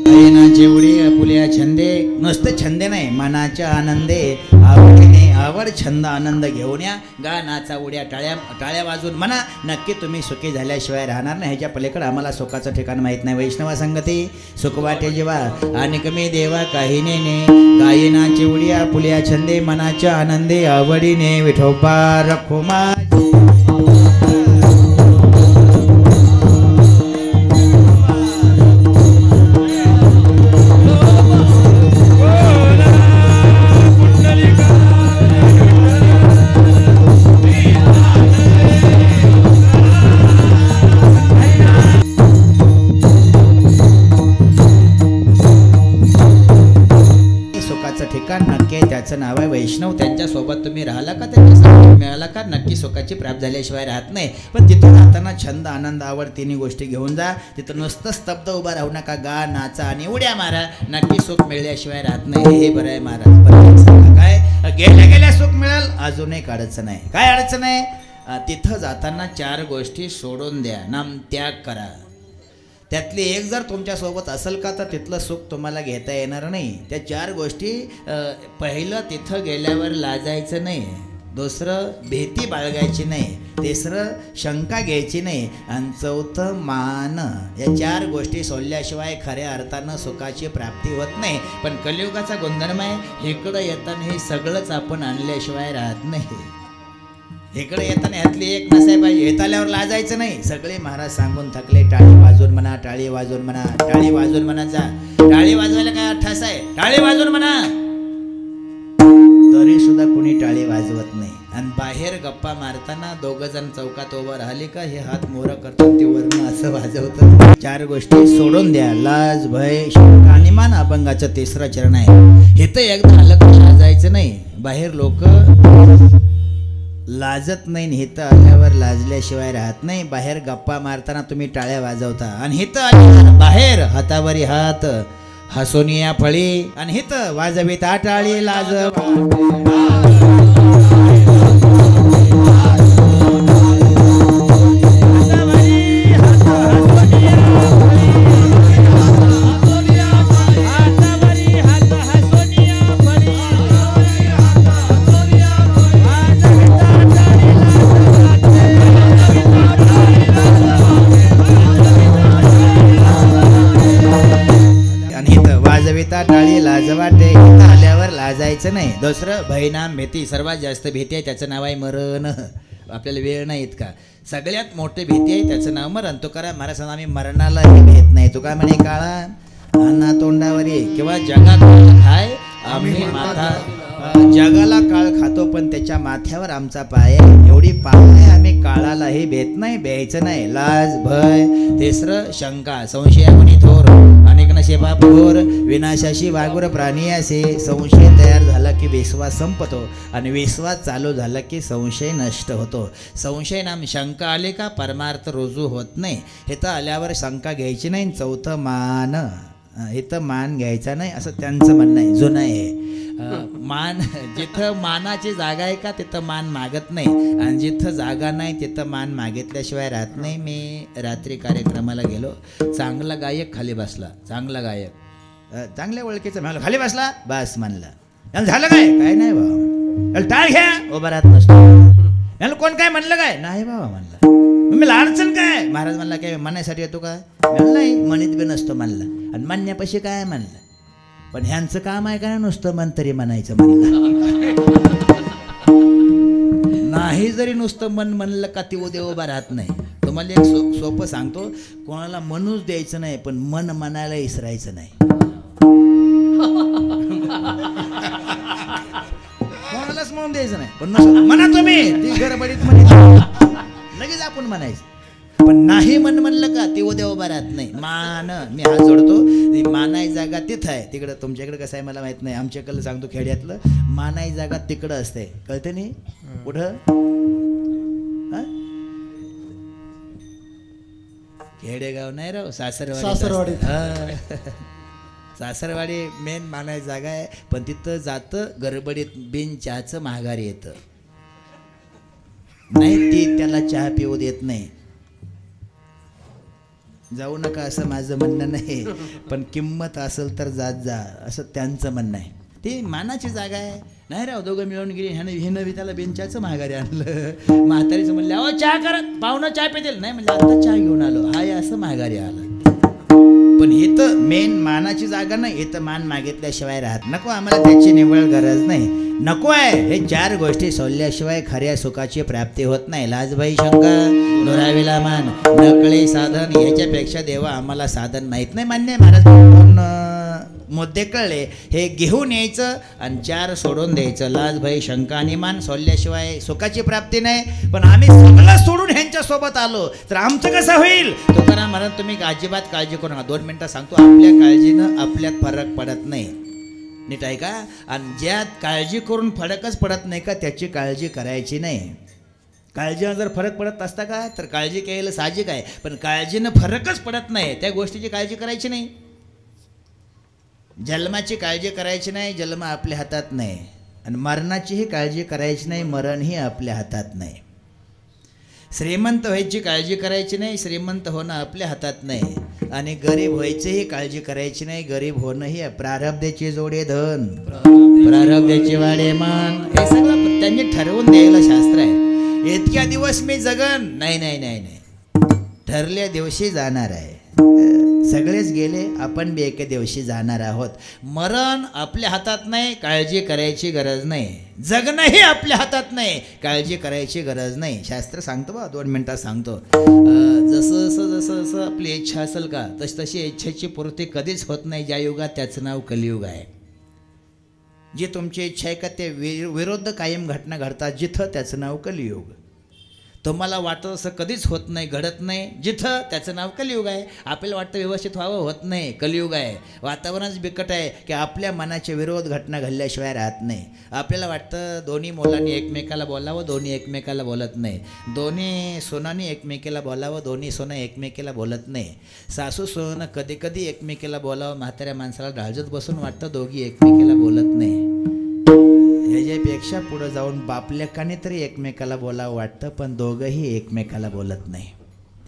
गायनाचे उडे अकोलिया चंदे, मनाच्या आनंदे आवडीने आवड छंद आनंद घेऊन या. गा नाचा उड्या टाळ्या वाजून म्हणा. नक्की तुम्ही सुखी झाल्याशिवाय राहणार नाही. ह्याच्या पलीकडे आम्हाला सुखाचं ठिकाण माहीत नाही. वैष्णवा संगती सुख वाटे जेव्हा आणि कमी देवा काही नेने. गायनाची उड्या पुल्या छंदे मनाच्या आनंदे आवडीने विठोबा रखुमा. ठिकाण नक्की त्याचं नाव आहे वैष्णव. त्यांच्या त्यांच्या सोबत तुम्ही राहिला का, त्यांच्या संग मिळाला का, नक्की सुखाची प्राप्त झाल्याशिवाय राहत नाही. पण तिथं जाताना छंद, आनंद, आवड तिन्ही गोष्टी घेऊन जा. तिथं नुसतं स्तब्ध उभा राहू नका, गा, नाचा आणि उड्या मारा. नक्की सुख मिळल्याशिवाय राहत नाही. हे बरं आहे महाराज. पण सांगा काय, गेल्या गेल्या सुख मिळेल, अजून एक अडचण आहे. काय अडचण आहे? तिथं जाताना 4 गोष्टी सोडून द्या, नाम त्याग करा. त्यातली एक जर तुमच्यासोबत असेल का, तर तिथलं सुख तुम्हाला घेता येणार नाही. त्या 4 गोष्टी, पहिलं तिथं गेल्यावर लाजायचं नाही, दुसरं भीती बाळगायची नाही, तिसरं शंका घ्यायची नाही, आणि चौथं मान. या 4 गोष्टी सोडल्याशिवाय खऱ्या अर्थानं सुखाची प्राप्ती होत नाही. पण कलियुगाचा गुणधर्म आहे, इकडं येताना हे सगळंच आपण आणल्याशिवाय राहत नाही. इकडे येताना ह्यातली एक नसाय पाहिजे. येत आल्यावर लाजायचं नाही. सगळे महाराज सांगून थकले, टाळी वाजवून म्हणा, टाळी वाजवून म्हणा, टाळी वाजवून म्हणा. जा, टाळी वाजवायला काय अठ्ठास आहे, टाळी वाजवून म्हणा. तरी सुद्धा कोणी टाळी वाजवत नाही. आणि बाहेर गप्पा मारताना 2 जण चौकात उभं राहिले का, हे हात मोर करतात, ते वर्ण असं वाजवतं. 4 गोष्टी सोडून द्या, लाज, भय, शंका आणि मान. अभंगाचं 3रं चरण आहे. इथं एकदा आलं का लाजायचं नाही. बाहेर लोक लाजत नाही, हिथं आल्यावर लाजल्याशिवाय राहत नाही. बाहेर गप्पा मारताना तुम्ही टाळ्या वाजवता, आणि हिथं आल्यावर बाहेर हातावरी हात, हसोनिया फळी, आणि हिथं वाजविता टाळी लाज. टाळी लाज वाटे. इथं आल्यावर लाजायचं नाही. दुसरं भयनाम भीती. सर्वात जास्त भीती आहे, त्याचं नाव आहे मरण. आपल्याला वेळ नाही इतका. सगळ्यात मोठी भीती आहे, त्याचं नाव मरण. तुकाराम महाराज सांगा, आम्ही मरणालाही भेट नाही. तुका म्हणे, काळा अन्ना तोंडावरी किंवा जगात खाय आम्ही माथा. जगाला काळ खातो, पण त्याच्या माथ्यावर आमचा पाय आहे. एवढी पाय आहे, आम्ही काळालाही भेट नाही, भ्यायचं नाही. लाज, भय. तिसरं शंका, संशयामुनी थोर, अनेक नशेबा भोर, विनाशाशी वागुर प्राणी असे. संशय तयार झाला की विश्वास संपतो, आणि विश्वास चालू झाला की संशय नष्ट होतो. संशय नाम शंका आले का परमार्थ रुजू होत नाही. इथं आल्यावर शंका घ्यायची नाही. चौथं मान. इथं मान घ्यायचा नाही, असं त्यांचं म्हणणं आहे. जुनं आहे. मान, जिथं मानाची जागा आहे का, तिथं मान मागत नाही, आणि जिथं जागा नाही तिथं मान मागितल्याशिवाय राहत नाही. मी रात्री कार्यक्रमाला गेलो, चांगला गायक खाली बसला. चांगला गायक, चांगल्या ओळखीचा म्हणलं, खाली बसला, बस म्हणला. याला झालं काय? काय नाही बाबा. टाळ घ्या, उभा राहत नसतो. याला कोण काय म्हणलं काय? नाही बाबा म्हणलं. मी अडचण काय? महाराज म्हणला, काय म्हणायसाठी येतो का? नाही, म्हणत बी नसतो म्हणला. आणि म्हणण्यापाशी काय म्हणलं, पण ह्यांचं काम आहे का नुसतं मन तरी म्हणायचं म्हणलं. नाही जरी नुसतं मन म्हणलं का ती उद्या उभा राहत नाही. तुम्हाला एक सोपं सांगतो, कोणाला म्हणूच द्यायचं नाही, पण मन म्हणायला इसरायचं नाही. कोणालाच म्हणून द्यायचं नाही, पण म्हणा तुम्ही, ती गडबडीत म्हणायचं, लगेच आपण म्हणायचं. पण नाही म्हणलं का ते उद्या उभा राहत नाही. मान, मी हात जोडतो. ती मानाई जागा तिथं आहे. तिकडं तुमच्याकडे कसं आहे मला माहित नाही, आमच्याकडलं सांगतो, खेड्यातलं मानाई जागा तिकडं असते, कळते नाही. कुठं? खेडेगाव नाही राव, सासरवाडी. सासरवाडी मेन मानाई जागा आहे. पण तिथं जातं गडबडीत बिन चहाचं महागारी येतं नाही, ती त्याला चहा पिऊ देत नाही. जाऊ नका असं माझं म्हणणं नाही, पण किंमत असेल तर जात जा असं त्यांचं म्हणणं आहे. ती मानाची जागा आहे. नाही राव, दोघं मिळून गेली. हिनं बी त्याला बेंचाचं महागारी आणलं. म्हातारीचं म्हणलं, अहो चहा करत, पाहुणं चहा पितील. नाही म्हणजे आता चहा घेऊन आलो. हाय असं महागारी आलं. पण इथं मेन मानाची जागा नाही. इथं मान मागितल्याशिवाय राहत नको. आम्हाला त्याची निव्वळ गरज नाही, नको आहे. हे 4 गोष्टी सोडल्याशिवाय खऱ्या सुखाची प्राप्ती होत नाही. लाजबाई शंका, दुराविला मान, नकळे साधन. याच्यापेक्षा देवा आम्हाला साधन माहीत नाही. मान्य आहे महाराज, मुद्दे कळले. हे घेऊन यायचं आणि 4 सोडून द्यायचं. लाज, भय, शंका आणि मान सोडल्याशिवाय सुखाची प्राप्ती नाही. पण आम्ही सगळं सोडून ह्यांच्या सोबत आलो तर आमचं कसं होईल? तुकाराम महाराज, तुम्ही अजिबात काळजी करू नका. 2 मिनिटं सांगतो. आपल्या काळजीनं आपल्यात फरक पडत नाही. नीट आहे का. आणि ज्यात काळजी करून फरकच पडत नाही का त्याची काळजी करायची नाही. काळजीनं जर फरक पडत असता का तर काळजी केलेलं साहजिक आहे, पण काळजीनं फरकच पडत नाही त्या गोष्टीची काळजी करायची नाही. जन्माची काळजी करायची नाही, जन्म आपल्या हातात नाही. आणि मरणाचीही काळजी करायची नाही, मरणही आपल्या हातात नाही. श्रीमंत व्हायची काळजी करायची नाही, श्रीमंत होणं आपल्या हातात नाही. आणि गरीब व्हायचीही काळजी करायची नाही, गरीब होणंही प्रारब्धाची जोडे धन प्रारब्धाची वाडे मन, हे सगळं त्यांनी ठरवून द्यायला शास्त्र आहे. इतक्या दिवस मी जगन, नाही नाही नाही नाही, ठरल्या दिवशी जाणार आहे. सगळेच गेले, आपण बी एके दिवशी जाणार आहोत. मरण आपल्या हातात नाही, काळजी करायची गरज नाही. जगणंही आपल्या हातात नाही, काळजी करायची गरज नाही. शास्त्र सांगतो बा, 2 मिनिटात सांगतो. जसं जसं जसं जसं आपली इच्छा असेल का तशी तशी इच्छेची पूर्ती कधीच होत नाही. ज्या युगात त्याचं नाव कलियुग आहे. जी तुमची इच्छा आहे का ते विरुद्ध कायम घटना घडतात, जिथं त्याचं नाव कलियुग. तुम्हाला वाटतं असं कधीच होत नाही, घडत नाही, जिथं त्याचं नाव कलियुग आहे. आपल्याला वाटतं व्यवस्थित व्हावं, होत नाही, कलियुग आहे. वातावरणच बिकट आहे की आपल्या मनाचे विरोध घटना घडल्याशिवाय राहत नाही. आपल्याला वाटतं दोन्ही मुलांनी एकमेकाला बोलावं, दोन्ही एकमेकाला बोलत नाही. दोन्ही सोनांनी एकमेकीला बोलावं, दोन्ही सोनं एकमेकीला बोलत नाही. सासू सोनं कधी कधी एकमेकीला बोलावं, म्हाताऱ्या माणसाला ढाळजत बसून वाटतं दोघी एकमेकीला बोलत नाही. ह्याच्यापेक्षा पुढं जाऊन बापलेकाने तरी एकमेकाला बोलावं वाटतं, पण दोघंही एकमेकाला बोलत नाही.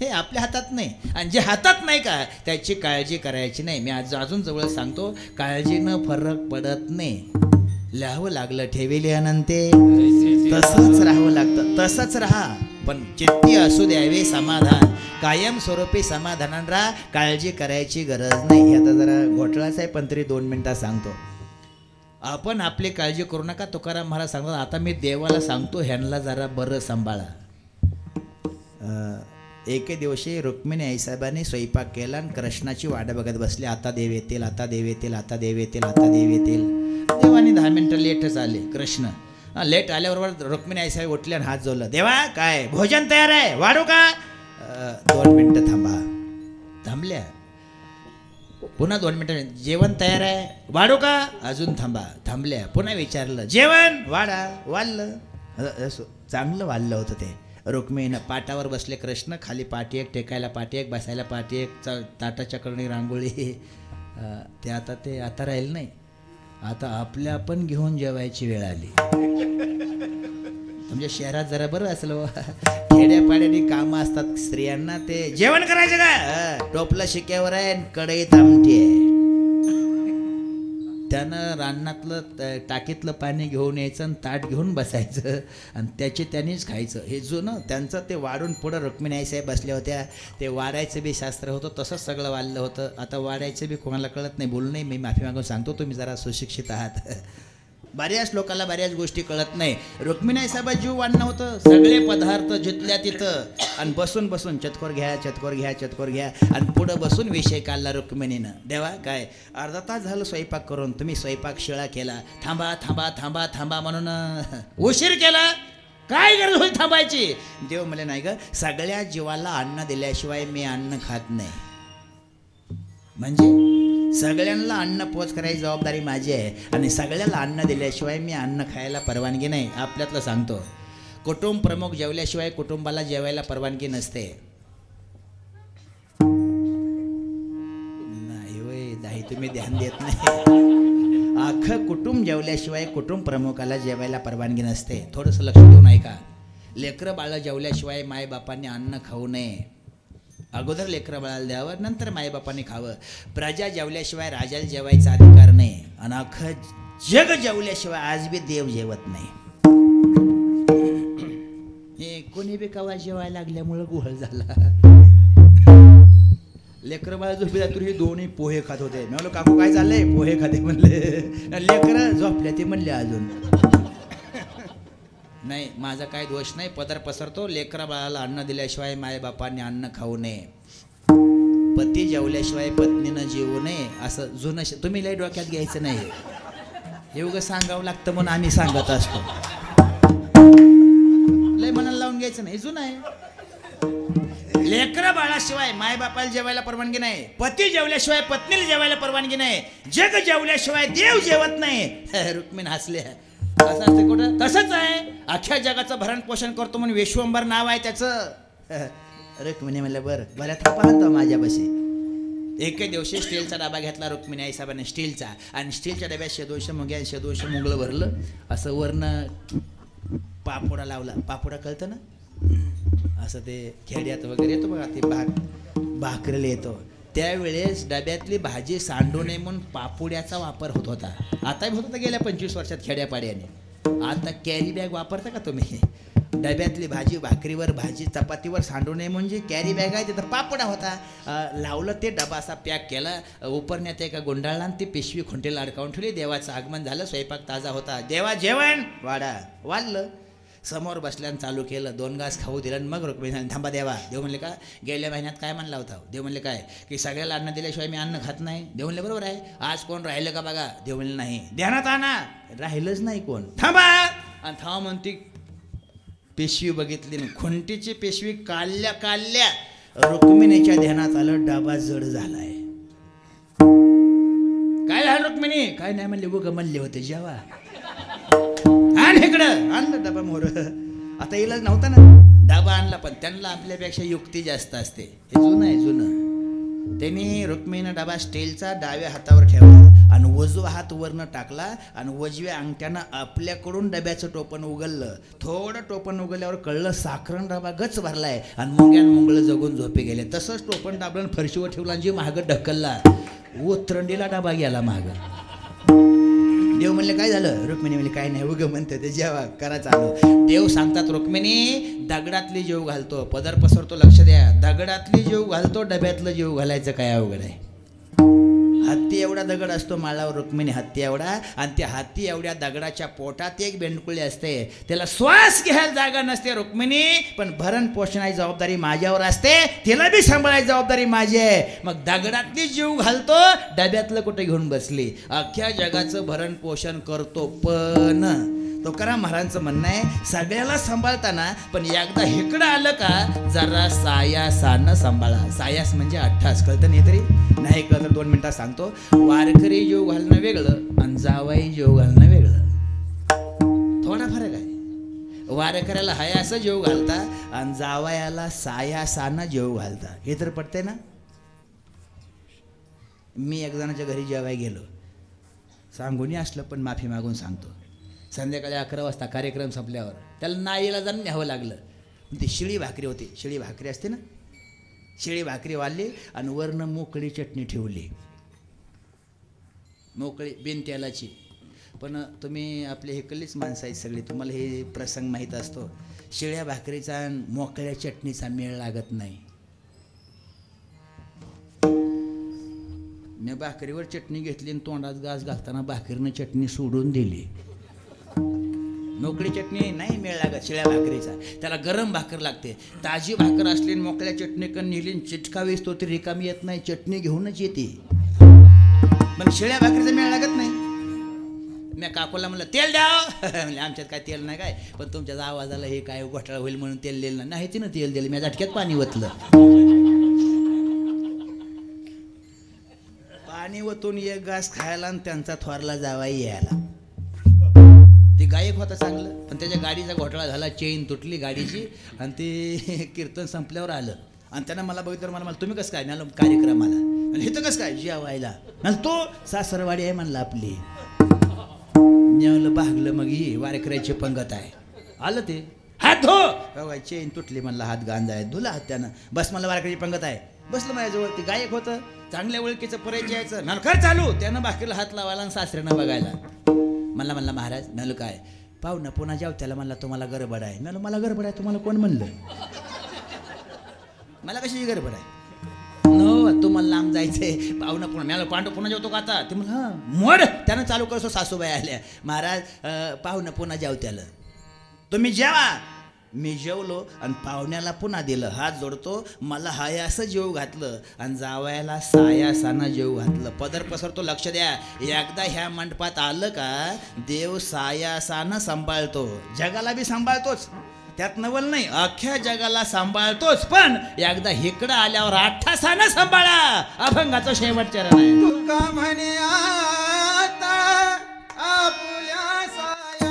हे आपल्या हातात नाही. आणि जे हातात नाही का त्याची काळजी करायची नाही. मी आज अजून जवळ सांगतो, काळजीनं फरक पडत नाही. लिहावं लागलं ठेविले अनंते, तसंच राहावं लागतं, तसंच राहा. पण चित्ती असू द्यावे समाधान, कायम स्वरूपी समाधानान राहा. काळजी करायची गरज नाही. आता जरा घोटाळाच आहे, पण तरी 2 मिनिटात सांगतो. आपण आपली काळजी करू नका. तुकाराम महाराज सांगतात, आता मी देवाला सांगतो ह्यांना जरा बरं सांभाळा. एके दिवशी रुक्मिणी आईसाहेबांनी स्वयंपाक केला आणि कृष्णाची वाट बघत बसले. आता देव येतील, आता देव येतील, आता देव येतील, आता देव येतील. देवाने 10 मिनटं लेटच आले. कृष्ण लेट आल्याबरोबर रुक्मिणी आईसाहेब उठले आणि हात जोडलं. देवा काय भोजन तयार आहे, वाढू का? 2 मिनटं थांबा. थांबल्या. पुन्हा 2 मिनटं. जेवण तयार आहे, वाढू का? अजून थांबा. थांबल्या. पुन्हा विचारलं. जेवण वाढा. वाढलं. चांगलं वाढलं होतं ते. रुक्मिणीनं पाटावर बसले कृष्ण, खाली पाठी एक, टेकायला पाठी एक, बसायला पाठी एक, ताटाच्या करणी रांगोळी. ते आता राहील नाही. आता आपल्या पण घेऊन जेवायची वेळ आली. म्हणजे शहरात जरा बरं असलं, खेड्यापाड्याने कामं असतात स्त्रियांना. ते जेवण करायचं का? टोपलं शिक्यावर आहे, कढईत आमटी आहे. त्यानं रानातलं टाकीतलं पाणी घेऊन यायचं आणि ताट घेऊन बसायचं आणि त्यांनीच खायचं. हे जुनं त्यांचं ते वाढून पुढं रुक्मिणी आईसाहेब बसल्या होत्या. ते वाढायचं बी शास्त्र होतं, तसंच सगळं वाढलं होतं. आता वाढायचं बी कोणाला कळत नाही. बोलू नाही, मी माफी मागून सांगतो, तुम्ही जरा सुशिक्षित आहात. बऱ्याच लोकांना बऱ्याच गोष्टी कळत नाही. रुक्मिणी साहेब जीव वाढणं होतं, सगळे पदार्थ जिथल्या तिथं आणि बसून बसून चतकोर घ्या, चतकोर घ्या, चतकोर घ्या आणि पुढं बसून विषय काढला रुक्मिणीनं. देवा काय अर्धा तास झालं स्वयंपाक करून, तुम्ही स्वयंपाक शिळा केला. थांबा थांबा थांबा थांबा म्हणून उशीर केला. काय गरज होईल थांबायची? देव म्हणे नाही ग, सगळ्या जीवाला अन्न दिल्याशिवाय मी अन्न खात नाही. म्हणजे सगळ्यांना अन्न पोच करायची जबाबदारी माझी आहे आणि सगळ्याला अन्न दिल्याशिवाय मी अन्न खायला परवानगी नाही. आपल्यातलं सांगतो, कुटुंब प्रमुख जेवल्याशिवाय कुटुंबाला जेवायला परवानगी नसते. नाही होय, नाही तुम्ही ध्यान देत नाही. अख्खं कुटुंब जेवल्याशिवाय कुटुंब प्रमुखाला जेवायला परवानगी नसते. थोडंसं लक्ष देऊन ऐका. लेकरं बाळं जेवल्याशिवाय मायबापांनी अन्न खाऊ नये. अगोदर लेकरं बाळाला द्यावं, नंतर मायबापांनी खावं. प्रजा जेवल्याशिवाय राजाला जेवायचा अधिकार नाही आणि अख्खं जग जेवल्याशिवाय आज बी देव जेवत नाही. हे कोणी बी कवा जेवायला लागल्यामुळं गुहळ झाला. लेकरं बाळा झोपी जातो, हे दोन्ही पोहे खात होते. मी म्हणलो काकू काय चाललंय? पोहे खाते म्हणले. लेकरं झोपल्या ते म्हणले अजून नाही. माझा काय दोष नाही, पदर पसरतो. लेकरा बाळाला अन्न दिल्याशिवाय मायबापांनी अन्न खाऊ नये. पती जेवल्याशिवाय पत्नीनं जेवू नये. असं जुनं तुम्ही लय डोक्यात घ्यायचं नाही. हे उगं सांगावं लागतं म्हणून आम्ही सांगत असतो. लय मनाला लावून घ्यायचं नाही, जुनं आहे. लेकरं बाळाशिवाय माय बापाला जेवायला परवानगी नाही, पती जेवल्याशिवाय पत्नीला जेवायला परवानगी नाही, जग जेवल्याशिवाय देव जेवत नाही. रुक्मिण हसल्या. असं असतं कुठं? तसंच आहे. अख्ख्या जगाचं भरण पोषण करतो म्हणून विश्वंभर नाव आहे त्याचं. रुक्मिणी म्हणलं बरं बऱ्या थापा आणतो माझ्यापाशी. एके दिवशी स्टीलचा डबा घेतला रुक्मिणी आई साहेबांनी स्टीलचा, आणि स्टीलच्या डब्यात 100-200 मुंग्या 100-200 मुंगळं भरलं. असं वरनं पापोडा लावला. पापोडा कळतं ना, असं ते खेड्यात वगैरे येतो बघा, ते भाकरीला येतो. त्यावेळेस डब्यातली भाजी सांडू नये म्हणून पापुड्याचा वापर होत होता. आताही होत होता गेल्या 25 वर्षात खेड्यापाड्याने. आता कॅरी बॅग वापरता का तुम्ही? डब्यातली भाजी भाकरीवर भाजी चपातीवर सांडू नये म्हणजे कॅरी बॅग आहे, तिथं पापडा होता. लावलं ते डबा असा पॅक केला, उपरण्यात एका गुंडाळला आणि ती पिशवी खुंटीला अडकावून ठेवली. देवाचं आगमन झालं, स्वयंपाक ताजा होता. देवा जेवण वाढा. वाढलं. समोर बसल्यानं चालू केलं. 2 घास खाऊ दिलं आणि मग रुक्मिणी थांबा देवा. देव म्हणले का गेल्या महिन्यात काय म्हणला होता? देव म्हणले काय की सगळ्याला अन्न दिल्याशिवाय मी अन्न खात नाही. देव म्हणले बरोबर आहे. आज कोण राहिलं का बघा? देव म्हणले नाही. ध्यानात आणा. राहिलंच नाही कोण. थांबा. आणि थांबा म्हणती पिशवी बघितली ना, खुंटीची पिशवी काढल्या रुक्मिणीच्या ध्यानात आलं डबा जड झालाय. काय झालं रुक्मिणी? काय नाही म्हणले, उग म्हणले होते जेवा. आण इकडं. आणलं डबा मोर. आता इलाज नव्हता ना, डबा आणला. पण त्यांना आपल्यापेक्षा युक्ती जास्त असते. हे जुनं आहे जुनं. त्यांनी रुक्मिणीनं डबा स्टीलचा डाव्या हातावर ठेवला आणि उजवा हात वरनं टाकला आणि उजव्या अंगठ्यानं आपल्याकडून डब्याचं टोपण उघडलं. थोडं टोपण उघडल्यावर कळलं साखरण डबा गच भरलाय आणि मुंगळं जगून झोपे गेले. तसंच टोपण दाबलं आणि फरशीवर ठेवला आणि जी महाग ढकलला, उतरंडीला डबा गेला महाग. देव म्हणले काय झालं? रुक्मिणी म्हणले काय नाही, उगं म्हणते ते जेवा करा चालू. देव सांगतात रुक्मिणी दगडातली जीव घालतो, पदर पसरतो, लक्ष द्या. दगडातली जीव घालतो, डब्यातलं जीव घालायचं काय अवघड आहे? हत्ती एवढा दगड असतो माळावर, रुक्मिणी हत्ती एवढा, आणि त्या हत्ती एवढ्या दगडाच्या पोटात एक बेंडकुळी असते, त्याला श्वास घ्यायला जागा नसते रुक्मिणी. पण भरण पोषणाची जबाबदारी माझ्यावर असते, तिला बी सांभाळायची जबाबदारी माझी आहे. मग दगडातली जीव घालतो, डब्यातलं कुठे घेऊन बसली. अख्ख्या जगाचं भरण पोषण करतो. पण तुकाराम महाराजांचं म्हणणं आहे सगळ्याला सांभाळताना पण एकदा इकडं आलं का जरा सायासानं सांभाळा. सायास म्हणजे 28. कळतं नाही तरी नाही कळतं तर 2 मिनिटात सांगतो. वारकरी जीव घालणं वेगळं आणि जावाई जीव घालणं वेगळं. थोडा फरक आहे. वारकऱ्याला हयासं जीव घालता आणि जावयाला सायासानं जीव घालता. हे तर पटते ना. मी एक जणाच्या घरी जेवाय गेलो, सांगूनही असलं पण माफी मागून सांगतो. संध्याकाळी 11 वाजता कार्यक्रम संपल्यावर त्याला नाईला जाऊन न्यावं लागलं. ती शिळी भाकरी होती. शिळी भाकरी असते ना, शिळी भाकरी वाढली आणि वरनं मोकळी चटणी ठेवली. मोकळी बिन तेलाची. पण तुम्ही आपले हेकलीच माणसं आहेत सगळी, तुम्हाला हे प्रसंग माहीत असतो. शिळ्या भाकरीचा आणि मोकळ्या चटणीचा मेळ लागत नाही. मी भाकरीवर चटणी घेतली आणि तोंडात घास घालताना भाकरीनं चटणी सोडून दिली. मोकळी चटणी नाही मेळ लागत शिळ्या भाकरीचा. त्याला गरम भाकर लागते. ताजी भाकर असली मोकळ्या चटणी कन नेली चिटकावीस तो तरी रिकामी येत नाही, चटणी घेऊनच येते. पण शिळ्या भाकरीचा मेळ लागत नाही. मी काकूला म्हणलं तेल द्या. म्हणजे आमच्यात काय तेल नाही काय, पण तुमच्या आवाजाला हे काय घोटाळा होईल म्हणून तेल दिलं नाही. तिनं तेल दिलं, मी झटक्यात पाणी ओतलं. पाणी ओतून एक घास खायला आणि त्यांचा थोरला जावाई यायला. ते गायक होता चांगलं, पण त्याच्या गाडीचा घोटाळा झाला, चेन तुटली गाडीची आणि ते कीर्तन संपल्यावर आलं आणि त्यानं मला बघितलं. मला तुम्ही कसं काय? मला कार्यक्रमाला. आणि हे तर कसं काय? जेवायला. आणि तो सासरवाडी आहे म्हणला आपली. भागलं मग ही वारकऱ्याची पंगत आहे. आलं ते हात धो. चेन तुटली म्हणला, हात गांजा आहे, धुला हात त्यानं. बस मला वारकऱ्याची पंगत आहे. बसलं माझ्याजवळ. ते गायक होतं, चांगल्या ओळखीचं परिचय यायचं. नलकर चालू. त्यानं भाकरीला हात लावायला आणि सासऱ्यानं बघायला. म्हणला महाराज म्हणलं काय? पाहुणं पुन्हा जाऊ. त्याला म्हणला तुम्हाला गडबड आहे. म्हणलं मला गडबड आहे? तुम्हाला कोण म्हणलं? मला कशाची गडबड आहे? नो तुम्हाला लांब जायचंय. पाहुणं पुन्हा. मला पांडू पुन्हा जेवतो का आता? ते म्हणलं हां मोड. त्यानं चालू करतो. सासूबाई आल्या. महाराज पाहुणं पुन्हा जाऊ. त्याला तुम्ही जेवा. मी जेवलो आणि पाहुण्याला पुन्हा दिलं. हात जोडतो. मला हायासं जेव घातलं आणि जावयाला सायासानं जेव घातलं. पदर पसरतो. लक्ष द्या. एकदा ह्या मंडपात आलं का देव सायासानं सांभाळतो. जगाला बी सांभाळतोच त्यात नवल नाही, अख्ख्या जगाला सांभाळतोच, पण एकदा इकडं आल्यावर 8 सांभाळा. अभंगाचा शेवट चरण आहे. तुका म्हणे आता आपुल्या सायाचे.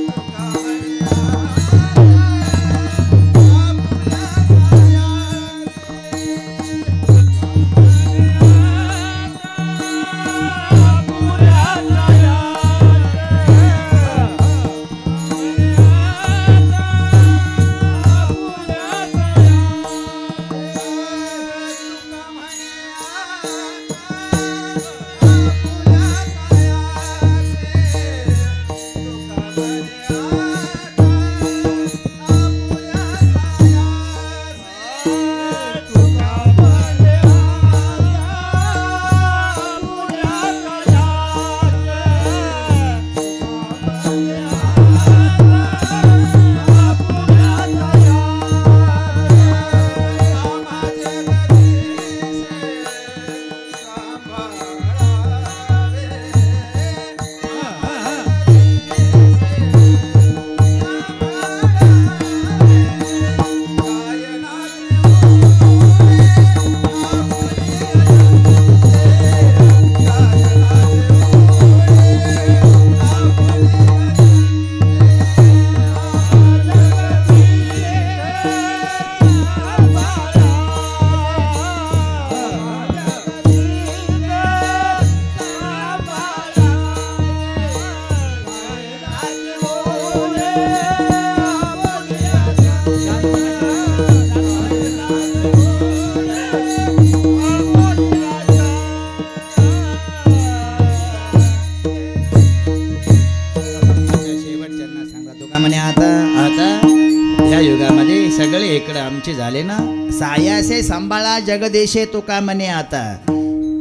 तुका म्हणे म्हणे आता आता ह्या युगामध्ये सगळे इकडं आमचे झाले ना. सायासे सांभाळा जगदेशे तुका म्हणे आता.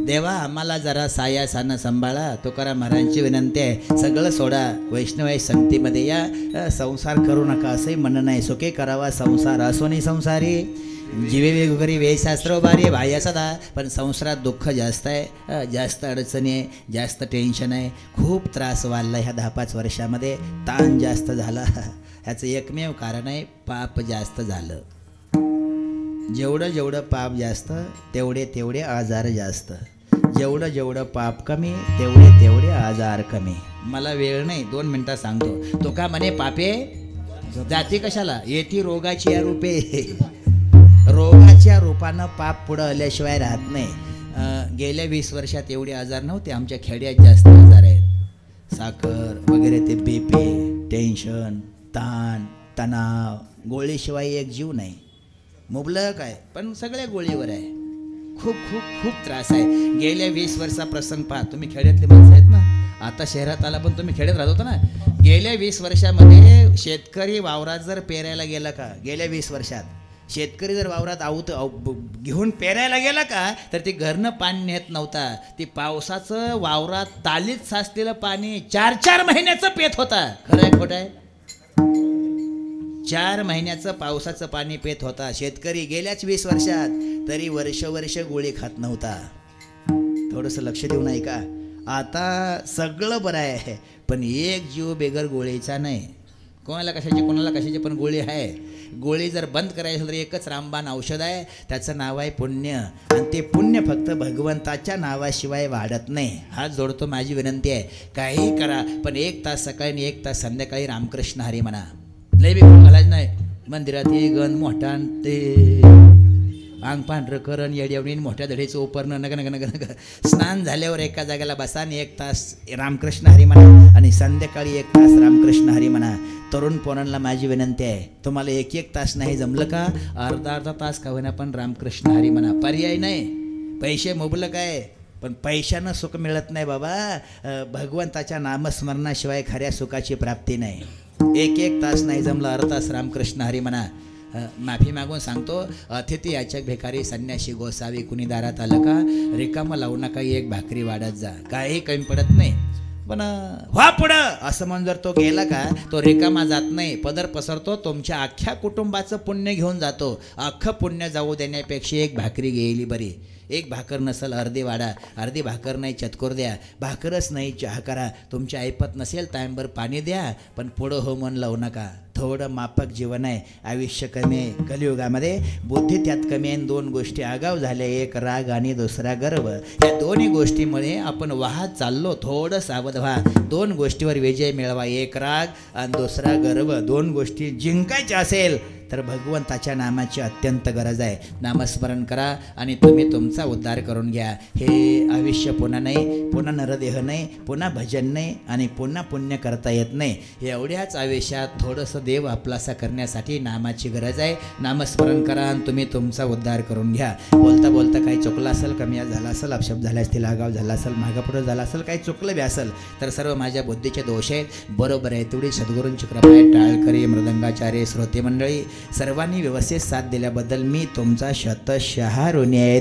देवा आम्हाला जरा सायासानं सांभाळा. तुकाराम महाराजांची विनंती आहे, सगळं सोडा, वैष्णवाई संगतीमध्ये या. संसार करू नका असंही म्हणणं नाही. सुखे करावा संसार असोनी संसारी. जीवे वेगवेगळी वेशास्त्र बारी भाया सदा. पण संसारात दुःख जास्त आहे, जास्त अडचणी आहे, जास्त टेन्शन आहे, खूप त्रास वाढला ह्या 10-5 वर्षामध्ये. ताण जास्त झाला. ह्याचं एकमेव कारण आहे पाप जास्त झालं. जेवढं जेवढं पाप जास्त तेवढे तेवढे आजार जास्त. जेवढं जेवढं पाप कमी तेवढे तेवढे आजार कमी. मला वेळ नाही, 2 मिनटात सांगतो. तो का म्हणे पापे जाती कशाला, येती रोगाची या रूपे. रोगाच्या रूपानं पाप पुढं आल्याशिवाय राहत नाही. गेल्या 20 वर्षात एवढे आजार नव्हते. आमच्या खेड्यात जास्त आजार आहेत. साखर वगैरे, ते BP, टेन्शन, ताण तणाव. गोळीशिवाय एक जीव नाही. मुबलक आहे पण सगळ्या गोळीवर आहे. खूप खूप खूप त्रास आहे. गेल्या 20 वर्षा प्रसंग पहा. तुम्ही खेड्यातले माणसं आहेत ना. आता शहरात आला पण तुम्ही खेड्यात राहत होता ना. गेल्या 20 वर्षामध्ये शेतकरी वावरात जर पेरायला गेला का, गेल्या 20 वर्षात शेतकरी जर वावरात घेऊन पेरायला गेला का, तर ती घरनं पाणी नेत नव्हता. ती पावसाचं वावरात तालीत साचलेलं पाणी 4-4 महिन्याचं पेत होता. खरं आहे खोटं आहे? 4 महिन्याचं पावसाचं पाणी पेत होता शेतकरी गेल्याच 20 वर्षात. तरी वर्ष गोळी खात नव्हता. थोडंसं लक्ष देऊ नाही का? आता सगळं बरं आहे पण एक जीव बेगर गोळीचा नाही. कोणाला कशाची पण गोळी आहे. गोळी जर बंद करायची असेल तर एकच रामबाण औषध आहे. त्याचं नाव आहे पुण्य. आणि ते पुण्य फक्त भगवंताच्या नावाशिवाय वाढत नाही. हात जोडतो, माझी विनंती आहे, काही करा पण 1 तास सकाळी आणि 1 तास संध्याकाळी रामकृष्ण हरी म्हणा. लय बी घालायचं नाही. मंदिरात ये गण मोठा ते अंग पांढरं करण येड्यावणी मोठ्या धडीचं उपरणं नग नग नग नग. स्नान झाल्यावर एका जागेला बसा आणि 1 तास रामकृष्ण हरी म्हणा आणि संध्याकाळी 1 तास रामकृष्ण हरी म्हणा. तरुण पोरांना माझी विनंती आहे, तुम्हाला 1-1 तास नाही जमलं का अर्धा तास का होईना पण रामकृष्ण हरी म्हणा. पर्याय नाही. पैसे मुबलक आहे पण पैशानं सुख मिळत नाही बाबा. भगवंताच्या नामस्मरणाशिवाय खऱ्या सुखाची प्राप्ती नाही. 1-1 तास नाही जमलं अर्धा तास रामकृष्ण हरी म्हणा. माफी मागून सांगतो, अतिथी याचक भिकारी संन्याशी गोसावी कुणी दारात आलं का रिकामं लावू नका. 1 भाकरी वाढत जा, काही कमी पडत नाही. पण व्हा पुढं असं म्हणून जर तो गेला का तो रिकामा जात नाही, पदर पसरतो, तुमच्या अख्ख्या कुटुंबाचं पुण्य घेऊन जातो. अख्खं पुण्य जाऊ देण्यापेक्षा एक भाकरी गेली बरी. एक भाकर नसेल अर्धी वाडा, अर्धी भाकर नाही चतकोर द्या, भाकरच नाही चहा करा, तुमच्या ऐपत नसेल टाईमभर पाणी द्या, पण पुढं हो मन लावू नका. थोडं माफक जीवन आहे, आयुष्य कमी आहे. कलियुगामध्ये बुद्धी त्यात कमी आहे. 2 गोष्टी आगाव झाल्या, एक राग आणि दुसरा गर्व. या दोन्ही गोष्टीमुळे आपण वाहत चाललो. थोडं सावध व्हा. 2 गोष्टीवर विजय मिळवा, एक राग आणि दुसरा गर्व. 2 गोष्टी जिंकायच्या असेल तर भगवंताच्या नामाची अत्यंत गरज आहे. नामस्मरण करा आणि तुम्ही तुमचा उद्धार करून घ्या. हे आयुष्य पुन्हा नाही, पुन्हा नरदेह नाही, पुन्हा भजन नाही आणि पुन्हा पुण्य करता येत नाही. एवढ्याच आयुष्यात थोडंसं देव आपलासा करण्यासाठी नामाची गरज आहे. नामस्मरण करा आणि तुम्ही तुमचा उद्धार करून घ्या. बोलता बोलता काही चुकलं असेल, कमी झाला असेल, अपशब्द झाला असतील, आगाव झाला असेल, मागं पुढं झाला असेल, काही चुकलं बी असेल तर सर्व माझ्या बुद्धीचे दोष आहेत. बरोबर आहे तेवढी सद्गुरूंची कृपा आहे. टाळकरी, मृदंगाचार्य, श्रोते मंडळी सर्वांनी व्यवस्थित साथ दिल्याबद्दल मी तुमचा शतशः ऋणी आहे.